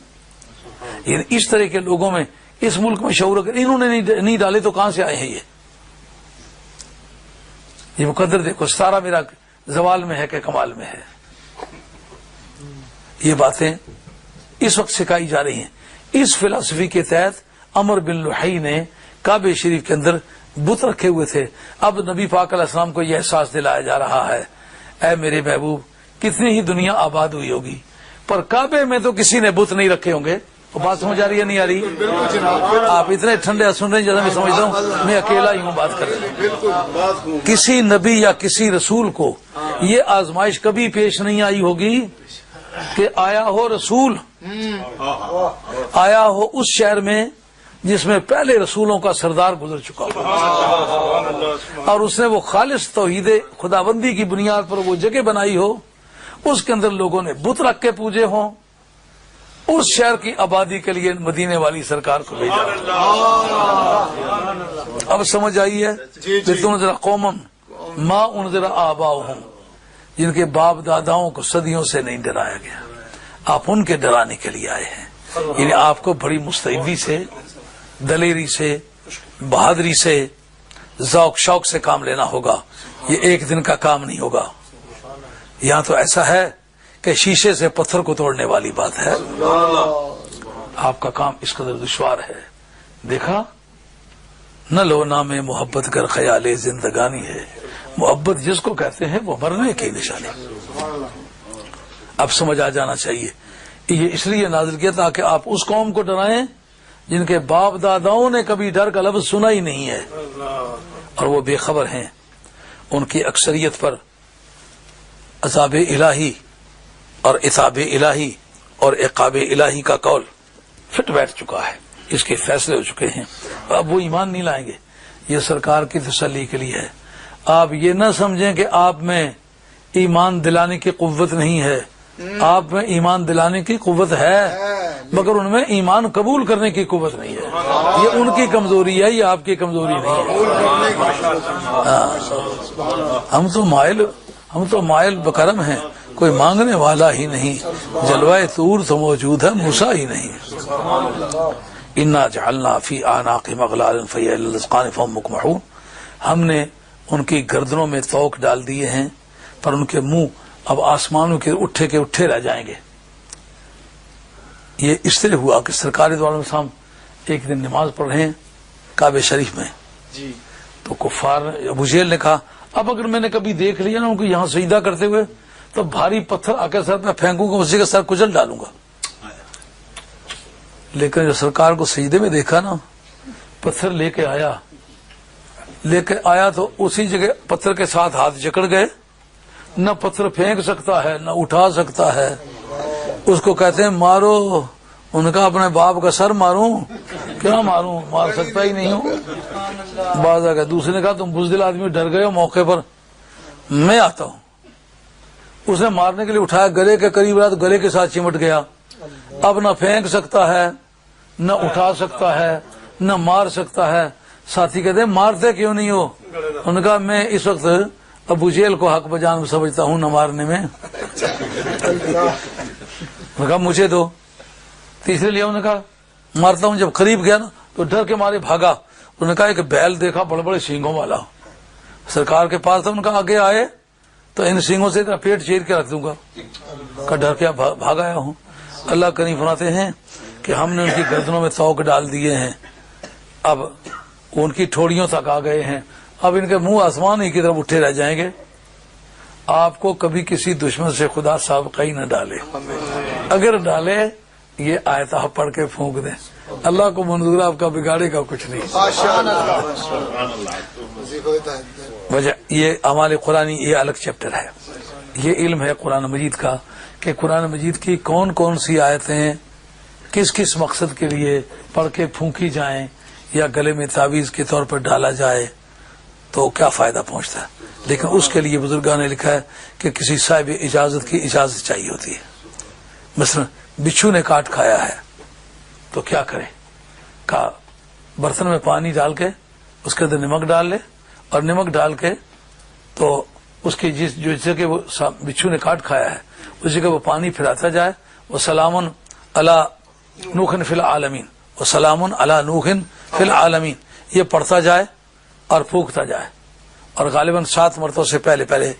اس طرح کے لوگوں میں اس ملک میں شعور اگر انہوں نے نہیں ڈالے تو کہاں سے آئے ہیں یہ مقدر دیکھو ستارہ میرا زوال میں ہے کہ کمال میں ہے. یہ باتیں اس وقت سکھائی جا رہی ہیں. اس فلسفی کے تحت عمر بن لحی نے کعبہ شریف کے اندر بت رکھے ہوئے تھے. اب نبی پاک علیہ السلام کو یہ احساس دلایا جا رہا ہے اے میرے محبوب کتنی ہی دنیا آباد ہوئی ہوگی پر کعبے میں تو کسی نے بت نہیں رکھے ہوں گے. وہ بات سمجھ آ رہی ہے نہیں آ رہی؟ آپ اتنے ٹھنڈے سن رہے ہیں جیسا میں سمجھتا ہوں میں اکیلا ہی ہوں بات کر رہا ہوں. کسی نبی یا کسی رسول کو یہ آزمائش کبھی پیش نہیں آئی ہوگی کہ آیا ہو رسول آیا ہو اس شہر میں جس میں پہلے رسولوں کا سردار گزر چکا ہو اور اس نے وہ خالص توحید خداوندی کی بنیاد پر وہ جگہ بنائی ہو اس کے اندر لوگوں نے بت رکھ کے پوجے ہوں. اس شہر کی آبادی کے لیے مدینے والی سرکار کو بھیجا. اب سمجھ آئی ہے تم ذرا قومن ما انذر آباؤہم جن کے باپ داداؤں کو صدیوں سے نہیں ڈرایا گیا آپ ان کے ڈرانے کے لیے آئے ہیں. یعنی آپ کو بڑی مستعدی سے دلیری سے بہادری سے ذوق شوق سے کام لینا ہوگا. یہ ایک دن کا کام نہیں ہوگا. یہاں تو ایسا ہے کہ شیشے سے پتھر کو توڑنے والی بات ہے. آپ کا کام اس قدر دشوار ہے. دیکھا نہ لو نام محبت کر خیال زندگانی ہے. محبت جس کو کہتے ہیں وہ مرنے کی نشانی. اب سمجھ آ جانا چاہیے. یہ اس لیے نازل کیا تاکہ آپ اس قوم کو ڈرائیں جن کے باپ داداؤں نے کبھی ڈر کا لفظ سنا ہی نہیں ہے اور وہ بے خبر ہیں. ان کی اکثریت پر عذاب الہی اور عتاب الہی اور عقاب الہی کا قول فٹ بیٹھ چکا ہے. اس کے فیصلے ہو چکے ہیں. اب وہ ایمان نہیں لائیں گے. یہ سرکار کی تسلی کے لیے ہے. آپ یہ نہ سمجھیں کہ آپ میں ایمان دلانے کی قوت نہیں ہے. آپ میں ایمان دلانے کی قوت ہے مگر ان میں ایمان قبول کرنے کی قوت نہیں ہے. یہ ان کی کمزوری ہے. یہ آپ کی کمزوری نہیں ہے. ہم تو مائل بکرم ہیں. کوئی مانگنے والا ہی نہیں. جلوہ طور تو موجود ہے موسیٰ ہی نہیں. انا جعلنا فی اعناقہم اغلالا فہی الی الاذقان فہم مقمحون. ہم نے ان کی گردنوں میں طوق ڈال دیے ہیں پر ان کے منہ اب آسمانوں کے اٹھے رہ جائیں گے. یہ اس طرح ہوا کہ سرکار دو عالم السلام ایک دن نماز پڑھ رہے ہیں کعبہ شریف میں تو کفار ابو جہل نے کہا اب اگر میں نے کبھی دیکھ لیا نا ان کو یہاں سجدہ کرتے ہوئے تو بھاری پتھر آ کے سر میں پھینکوں گا اسی کا سر کچل ڈالوں گا. لیکن جو سرکار کو سجدے میں دیکھا نا پتھر لے کے آیا تو اسی جگہ پتھر کے ساتھ ہاتھ جکڑ گئے. نہ پتھر پھینک سکتا ہے نہ اٹھا سکتا ہے. اس کو کہتے ہیں مارو. ان کا اپنے باپ کا سر ماروں کیا ماروں مار سکتا ہی نہیں ہوں. بعض آ گیا. دوسرے نے کہا تم بزدل آدمی ڈر گئے ہو موقع پر میں آتا ہوں. اس نے مارنے کے لیے اٹھایا گلے کے قریب رہا تو گلے کے ساتھ چمٹ گیا. اب نہ پھینک سکتا ہے نہ اٹھا سکتا ہے نہ مار سکتا ہے. ساتھی کہتے ہیں مارتے کیوں نہیں ہو. ان کا میں اس وقت ابو جہل کو حق بجان سمجھتا ہوں نہ مارنے میں. کہا مجھے دو. تیسرے لیا انہوں نے کہا مارتا ہوں. جب قریب گیا نا تو ڈر کے مارے بھاگا. انہوں نے کہا ایک بیل دیکھا بڑے بڑے سینگوں والا سرکار کے پاس تھا. ان کا آگے آئے تو ان سینگوں سے پیٹ چیر کے رکھ دوں گا. کہ ڈر کے بھاگ آیا ہوں. اللہ کریم فرماتے ہیں کہ ہم نے ان کی گردنوں میں طوق ڈال دیے ہیں. اب ان کی ٹھوڑیوں تک آ گئے ہیں. اب ان کے منہ آسمان ہی کی طرف اٹھے رہ جائیں گے. آپ کو کبھی کسی دشمن سے خدا سابقہ ہی نہ ڈالے. اگر ڈالے یہ آیت آپ پڑھ کے پھونک دیں. اللہ کو منظور آپ کا بگاڑے کا کچھ نہیں. وجہ یہ اعمال قرآنی یہ الگ چیپٹر ہے. یہ علم ہے قرآن مجید کا کہ قرآن مجید کی کون کون سی آیتیں کس کس مقصد کے لیے پڑھ کے پھونکی جائیں یا گلے میں تعویذ کے طور پر ڈالا جائے تو کیا فائدہ پہنچتا ہے. لیکن اس کے لیے بزرگان نے لکھا ہے کہ کسی صاحب اجازت کی اجازت چاہیے ہوتی ہے. مثلا بچھو نے کاٹ کھایا ہے تو کیا کرے. کہا برتن میں پانی ڈال کے اس کے اندر نمک ڈال لے اور نمک ڈال کے تو اس کی جو جگہ وہ بچھو نے کاٹ کھایا ہے اس جگہ وہ پانی پھراتا جائے. وہ سلامن علی نوح فی العالمین وسلام علی نوح فی العالمین، یہ پڑھتا جائے اور پھونکتا جائے، اور غالباً 7 مرتبہ سے پہلے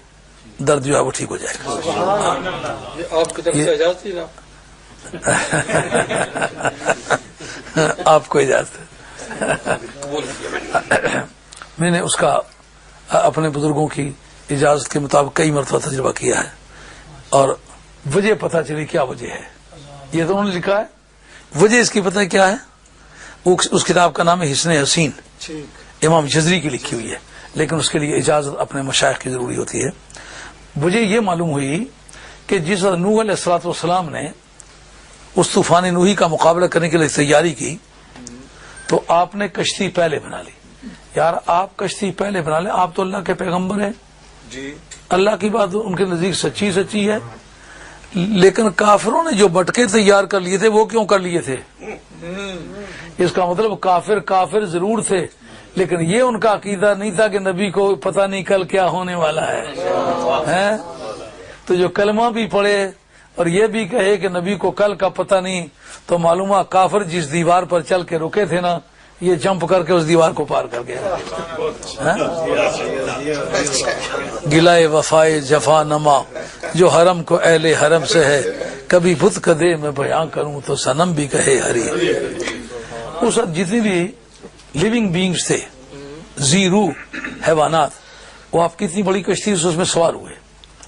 درد جو ہے وہ ٹھیک ہو جائے گا. یہ آپ کی طرف سے اجازت ہی نا. آپ کو اجازت ہے. میں نے اس کا اپنے بزرگوں کی اجازت کے مطابق کئی مرتبہ تجربہ کیا ہے، اور وجہ پتہ چلی کیا وجہ ہے. یہ تو انہوں نے لکھا ہے، وجہ اس کی پتہ کیا ہے؟ اس کتاب کا نام ہے حسن حسین، امام جزری کی لکھی ہوئی ہے، لیکن اس کے لیے اجازت اپنے مشائخ کی ضروری ہوتی ہے. مجھے یہ معلوم ہوئی کہ جس نوح علیہ الصلوۃ والسلام نے اس طوفان نوحی کا مقابلہ کرنے کے لیے تیاری کی تو آپ نے کشتی پہلے بنا لی. یار آپ کشتی پہلے بنا لیں، آپ تو اللہ کے پیغمبر ہیں جی، اللہ کی بات ان کے نزدیک سچی ہے، لیکن کافروں نے جو بٹکے تیار کر لیے تھے وہ کیوں کر لیے تھے؟ اس کا مطلب کافر ضرور تھے، لیکن یہ ان کا عقیدہ نہیں تھا کہ نبی کو پتہ نہیں کل کیا ہونے والا ہے. تو جو کلمہ بھی پڑھے اور یہ بھی کہے کہ نبی کو کل کا پتہ نہیں، تو معلومہ کافر جس دیوار پر چل کے رکے تھے نا، یہ جمپ کر کے اس دیوار کو پار کر گیا. گلائے وفائے جفا نما جو حرم کو اہل حرم سے ہے، کبھی بت کدے میں بیاں کروں تو صنم بھی کہے ہری. اس وقت جتنی بھی لیونگ بینگز تھے، ذی روح حیوانات، وہ آپ کتنی بڑی کشتی اس میں سوار ہوئے،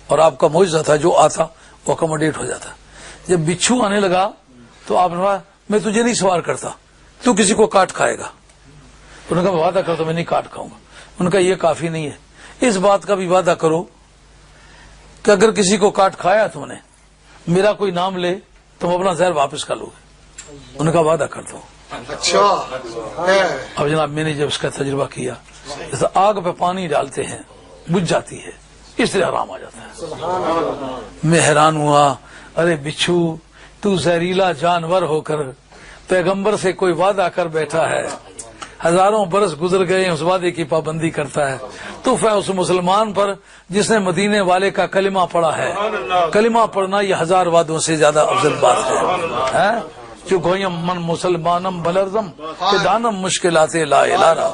اور آپ کا معجزہ تھا جو آتا وہ اکوموڈیٹ ہو جاتا. جب بچھو آنے لگا تو آپ نے کہا میں تجھے نہیں سوار کرتا، تو کسی کو کاٹ کھائے گا. انہوں نے کہا وعدہ کرتا میں نہیں کاٹ کھاؤں گا. انہوں نے کہا یہ کافی نہیں ہے، اس بات کا بھی وعدہ کرو کہ اگر کسی کو کاٹ کھایا تم نے، میرا کوئی نام لے، تم اپنا زہر واپس کر لو گے. انہوں نے کہا وعدہ کرتا ہوں. اچھا. اب جناب میں نے جب اس کا تجربہ کیا، جیسے آگ پہ پانی ڈالتے ہیں بجھ جاتی ہے، اس طرح آرام آ جاتا ہے. میں حیران ہوا، ارے بچھو تو زہریلا جانور ہو کر پیغمبر سے کوئی وعدہ کر بیٹھا ہے، ہزاروں برس گزر گئے اس وعدے کی پابندی کرتا ہے. تو اس مسلمان پر جس نے مدینے والے کا کلمہ پڑھا ہے. کلمہ پڑھنا یہ 1000 وعدوں سے زیادہ افضل بات ہے. جو گویم من مسلمانم بلرزم کہ دانم مشکلات لا الہ.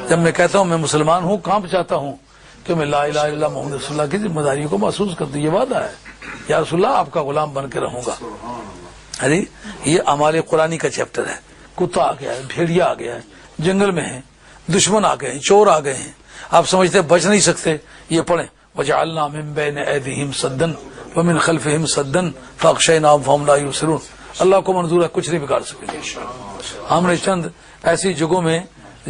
جب میں کہتا ہوں میں مسلمان ہوں، کانپ جاتا ہوں کہ میں لا الہ الا اللہ محمد رسول اللہ کی ذمہ داریوں کو محسوس کرتی. یہ وعدہ ہے یا رسول اللہ آپ کا غلام بن کے رہوں گا. ارے یہ اعمال قرآنی کا چیپٹر ہے. کتا آ گیا ہے، بھیڑیا آ گیا ہے، جنگل میں ہیں، دشمن آ گئے ہیں، چور آ گئے ہیں، آپ سمجھتے بچ نہیں سکتے. یہ پڑھیں وجعلنا من بین ایدیہم سدا ومن خلفہم سدا فاغشیناہم فہم لا یبصرون. اللہ کو منظور ہے کچھ نہیں بگاڑ سکے گے. ہم نے چند ایسی جگہوں میں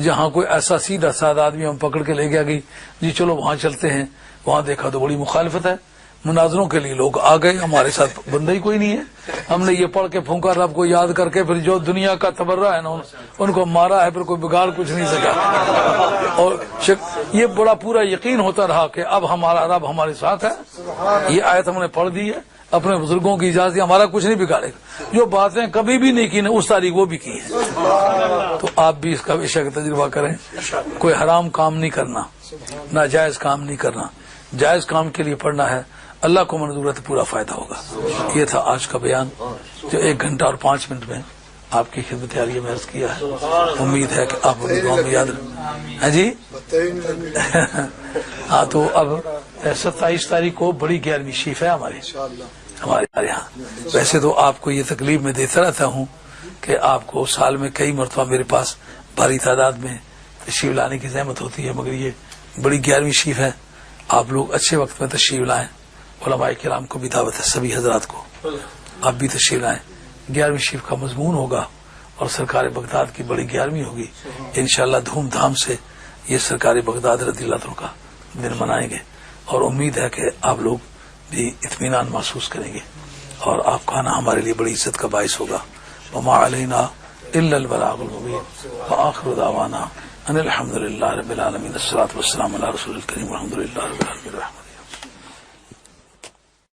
جہاں کوئی ایسا سیدھا سادہ آدمی ہم پکڑ کے لے گیا کہ جی چلو وہاں چلتے ہیں، وہاں دیکھا تو بڑی مخالفت ہے. مناظروں کے لیے لوگ آ گئے، ہمارے ساتھ بندہ ہی کوئی نہیں ہے. ہم نے یہ پڑھ کے پھونکا رب کو یاد کر کے، پھر جو دنیا کا تبرہ ہے نا ان کو مارا ہے، پھر کوئی بگاڑ کچھ نہیں سکا. اور یہ بڑا پورا یقین ہوتا رہا کہ اب ہمارا رب ہمارے ساتھ ہے. یہ آیت ہم نے پڑھ دی ہے، اپنے بزرگوں کی اجازت ہمارا کچھ نہیں بگاڑے گا. جو باتیں کبھی بھی نہیں کی نا اس تاریخ وہ بھی کی ہیں. تو آپ بھی اس کا بے شک تجربہ کریں. کوئی حرام کام نہیں کرنا، ناجائز کام نہیں کرنا، جائز کام کے لیے پڑھنا ہے. اللہ کو منظور ہے تو پورا فائدہ ہوگا. یہ تھا آج کا بیان جو 1 گھنٹہ اور 5 منٹ میں آپ کی خدمت عالیہ میں عرض کیا ہے. امید ہے کہ آپ اپنی دعا میں یاد رکھیں. ہاں جی ہاں. تو اب 27 تاریخ کو بڑی 11ویں شیف ہے ہمارے یہاں. ویسے تو آپ کو یہ تکلیف میں دیتا رہتا ہوں کہ آپ کو سال میں کئی مرتبہ میرے پاس بھاری تعداد میں تشریف لانے کی زحمت ہوتی ہے، مگر یہ بڑی 11ویں شیف ہے. آپ لوگ اچھے وقت میں تشریف لائیں. علماء کرام کو بھی دعوت ہے، سبھی حضرات کو آپ بھی تشریف لائیں. 11ویں شیف کا مضمون ہوگا اور سرکار بغداد کی بڑی 11ویں ہوگی. انشاءاللہ دھوم دھام سے یہ سرکار بغداد رضی اللہ عنہ کا دن منائیں گے، اور امید ہے کہ آپ لوگ بھی اطمینان محسوس کریں گے، اور آپ کا آنا ہمارے لیے بڑی عزت کا باعث ہوگا. وما علینا الا البلاغ المبین وآخر دعوانا ان الحمد للہ رب العالمین. الصلاۃ والسلام علی رسول الکریم والحمد للہ رب العالمین.